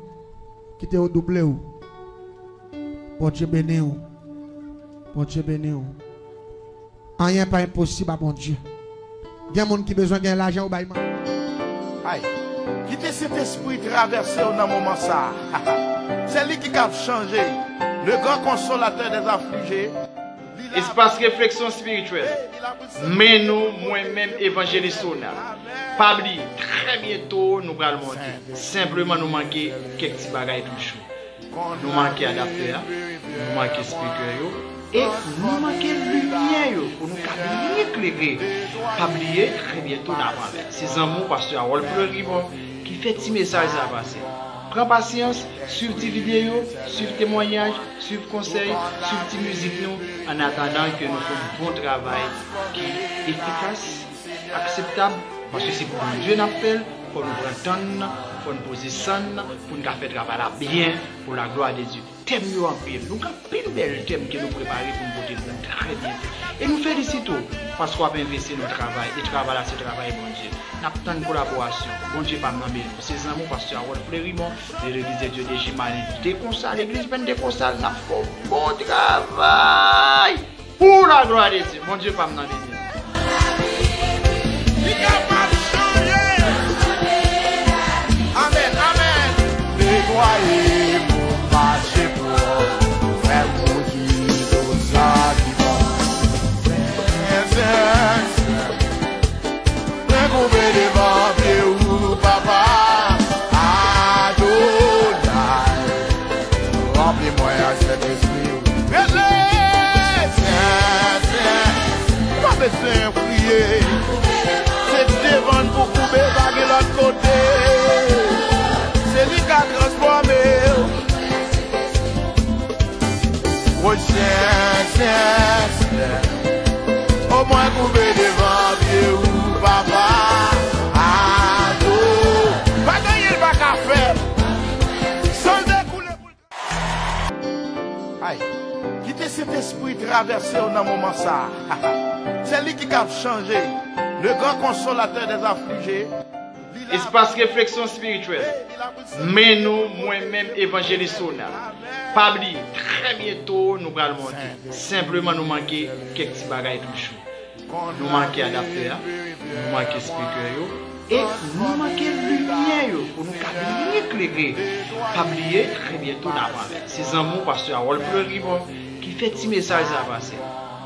Quitter au doubler ou. Bon Dieu béni ou. Bon Dieu béni ou. Rien pas impossible à bon Dieu. Il y a des gens qui ont besoin de l'argent au baillement. Aïe. Quittez cet esprit traversé dans le moment ça. C'est lui qui a changé. Le grand consolateur des affligés. Espace réflexion spirituelle. Mais nous, moi-même, évangéliste, pas oublier, très bientôt, nous allons monter. Simplement, nous manquons quelques petits bagages toujours. Nous manquons adapteur, nous manquons speaker, et nous manquons lumière pour nous éclairer. Pas oublier, très bientôt, nous allons ces amours, pasteur Harold Fleury, qui fait petit message à passer. Prends patience, suivez tes vidéos, suivez témoignages, suivez conseils, suivez tes musiques nous, en attendant que nous fassions un bon travail qui est efficace, acceptable, parce que c'est pour Dieu n'appelle, pour nous prendre, pour nous poser ça, pour nous faire travail bien, pour la gloire de Dieu. Thème en pile, nous avons pile bel thème que nous préparons pour nous porter très bien. Et nous félicitons parce qu'on a investi notre travail, et le travail là, c'est le travail bon Dieu. Nous avons une collaboration, bon Dieu pas m'embêter. Ces amours, pasteur Harold Fleury, l'église de Dieu de Jimani, déconsal, l'église ben déconsal, nous avons bon travail pour la gloire de Dieu. Bon Dieu pas m'embêter. Amen, amen. Dévoyez mon marché pour faire produire tout ça qui va. Découvrir devant Dieu, papa. Adonai. Remplis-moi à cet esprit. Pas besoin de prier. C'est devant pour couper par l'autre côté. C'est lui qui a transformé. Oh, au moins couper devant Dieu ou papa. Ado. Pas gagner le bac à faire. Sans découler pour. Aïe. Quittez cet esprit traversé dans le moment ça. C'est lui qui a changé. Le grand consolateur des affligés. Espace réflexion spirituelle. Mais nous, moi-même, évangéliste, pas oublier, très bientôt, nous allons monter. Simplement, nous manquons quelques petits bagages toujours. Nous manquons adapteur, nous manquons speaker, et nous manquons lumière pour nous éclairer. Pas oublier, très bientôt, nous allons ces amours, pasteur Harold Fleury, qui fait petit message à passer.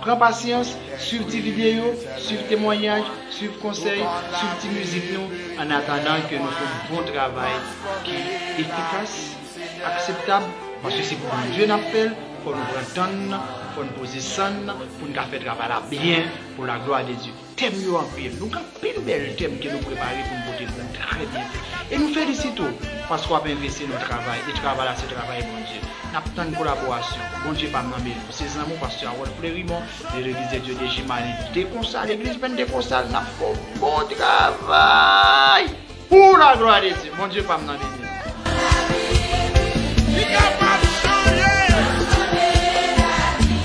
Prends patience, suivez tes vidéos, suivez témoignages, suivez conseils, suivez tes musiques nous, en attendant que nous fassions un bon travail qui est efficace, acceptable, parce que c'est pour Dieu n'appelle, pour nous prendre, pour nous poser ça, pour nous faire travail bien, pour la gloire de Dieu. Thème en pile, nous avons pile bel thème que nous préparons pour nous porter très bien. Et nous félicitons parce qu'on a investi notre travail, et le travail là, c'est le travail bon Dieu. Nous avons une collaboration, bon Dieu pas m'embêter. Ces amours, pasteur Harold Fleury, l'église de Dieu de Jimani, déconsal, l'église ben déconsal, nous avons bon travail pour la gloire de Dieu. Bon Dieu pas m'embêter.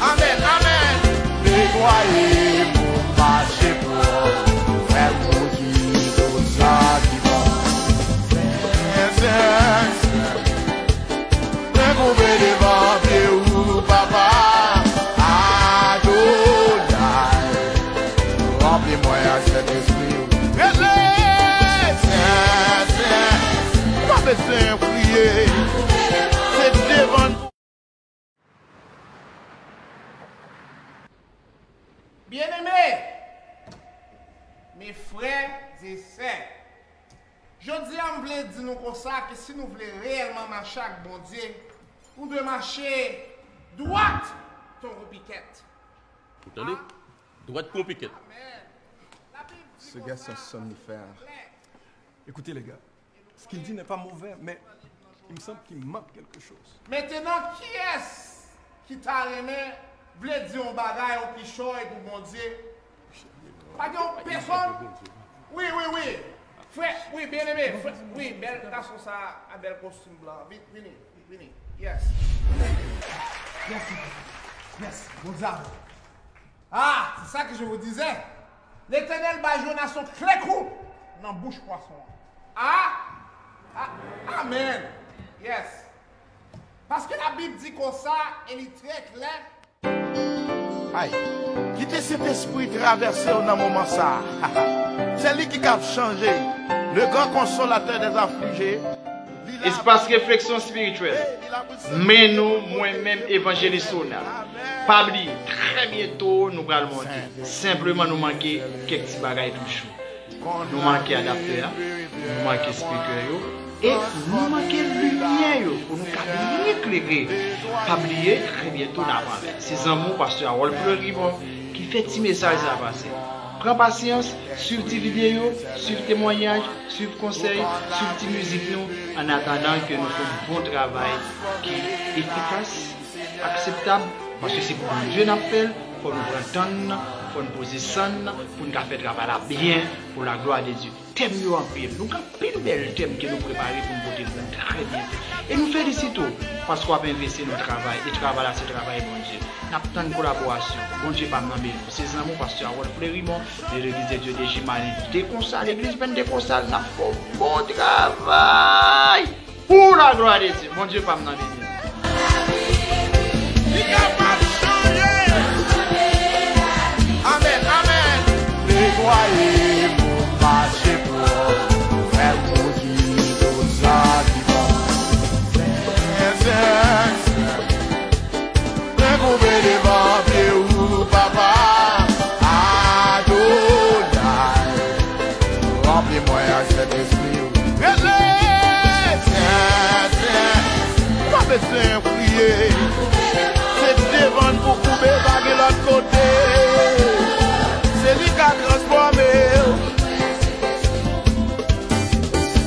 Amen, amen. Dévoyez mon marché pour faire produire tout ça qui va. Découvrir devant Dieu, papa. Adonai. Remplis-moi à cet esprit. Pas besoin de prier. C'est devant. Bien-aimés, mes frères et sœurs, je dis à vous dire nous comme ça que si nous voulons réellement marcher avec bon Dieu, nous devons marcher droite ton repiquette. Vous entendez? Droite compliquée. Ce gars, c'est un somnifère. Écoutez les gars, ce qu'il dit n'est pas mauvais, mais il me semble qu'il manque quelque chose. Maintenant, qui est-ce qui t'a aimé, voulait dire un bagage qui choye pour bon Dieu? Pas de personne? Oui. Frère, oui, bien aimé. Frère, oui, belle garçon, ça, un bel costume blanc. Venez. Yes. Yes, vos armes. Ah, c'est ça que je vous disais. L'Éternel bat Jonas son clécou dans la bouche poisson. Amen. Yes. Parce que la Bible dit comme ça, elle est très claire. Aïe. Quittez cet esprit traversé dans un moment ça. C'est lui qui a changé. Le grand consolateur des affligés. Espace réflexion spirituelle. Mais nous, moi-même, évangéliste, pas oublier, très bientôt, nous allons monter. Simplement, nous manquons quelques petits bagages toujours. Nous manquons adapteur, nous manquons speaker, et nous manquons lumière pour nous bien éclairer. Pas oublier, très bientôt, nous allons. C'est un mot, pasteur Harold Fleury qui fait petit message à passer. Prends patience, suivez tes vidéos, suivez témoignages, suivez conseils, suivez tes musiques nous, en attendant que nous fassions un bon travail qui est efficace, acceptable, parce que c'est pour Dieu nous appelle, il faut nous prendre, il faut nous poser ça, pour nous faire travail bien, pour la gloire de Dieu. Thème en pile, nous avons pile bel thème que nous préparons pour nous porter très bien. Et nous félicitons parce qu'on a investi dans le travail, et le travail là, c'est le travail bon Dieu. Nous avons une collaboration, bon Dieu pas m'embêter. C'est un mot pasteur Harold Fleury, l'église de Dieu de Jimani, déconsale, l'église ben déconsale, nous avons bon travail pour la gloire de Dieu. Bon Dieu pas m'embêter. Amen. Dévoyez mon marché pour faire produire tout ça qui va. Découvrir les papiers ou papa. Adonai. Remplis-moi à cet esprit. Pas besoin de prier. C'est devant pour couper baguer l'autre côté. C'est lui qui a transformé.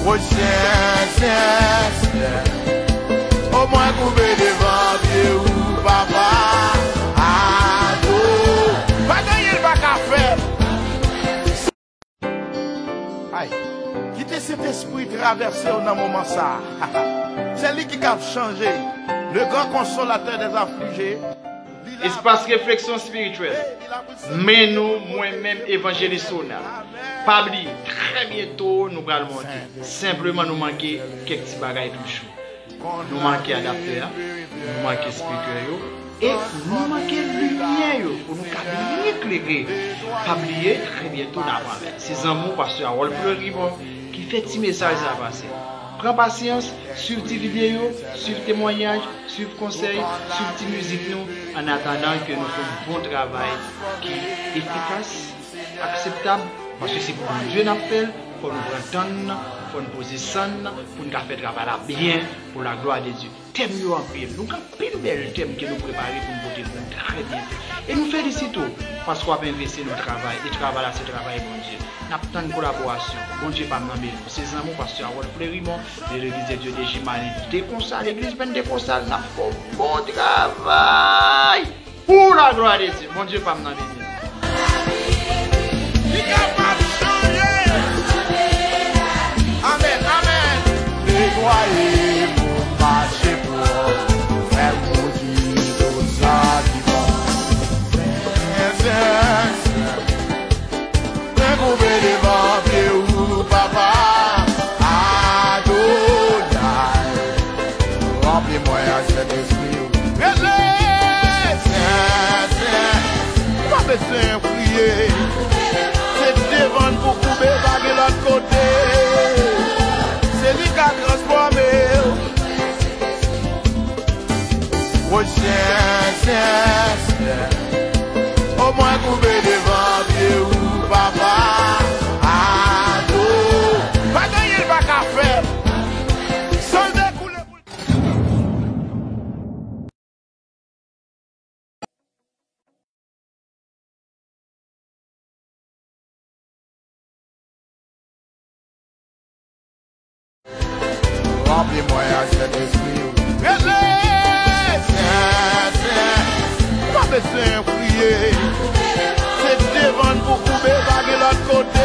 Oh chien. Au moins couper devant pied ou papa. Pas gagner le bac à faire. Aïe. Quittez cet esprit traversé dans un moment ça. C'est lui qui a changé. Le grand consolateur des affligés. Espace réflexion spirituelle. Mais nous, moi-même, évangéliste, pas oublier, très bientôt, nous allons monter. Simplement, nous manquons quelques petits bagages toujours. Nous manquons adapteur, nous manquons speaker, et nous manquons lumière pour nous bien éclairer. Pas oublier, très bientôt, nous allons. C'est un mot pasteur Harold Fleury qui fait petit message à passer. Prends patience, suivez tes vidéos, suivez témoignages, suivez conseils, suivez tes musiques nous, en attendant que nous fassions un bon travail qui est efficace, acceptable, parce que c'est pour Dieu nous appelle, il faut nous prendre, il faut nous poser ça, pour nous faire travail bien, pour la gloire de Dieu. Thème en pile, nous avons pile bel thème que nous préparons pour nous porter très bien. Et nous félicitons parce qu'on a investi dans le travail, et le travail là, c'est le travail bon Dieu. Nous avons une collaboration, bon Dieu pas m'embêter. C'est un mot pasteur Harold Fleury, l'église de Dieu de Jimani, déconsale, l'église ben déconsale, nous avons un bon travail pour la gloire de Dieu. Bon Dieu pas m'embêter. Amen. Dévoyez mon marché pour faire produire tout ça qui va. Découvrir les papiers ou papa. Adonai. Remplis-moi à cet esprit. Pas besoin de prier. C'est devant pour couper baguer l'autre côté. C'est lui qui a transformé. Oh chien. Au moins couper devant pied ou papa. Pas gagner le bac à faire. Sans découler. Remplis-moi Saint-Esprit. Pas besoin de prier. C'est devant pour couper par l'autre côté.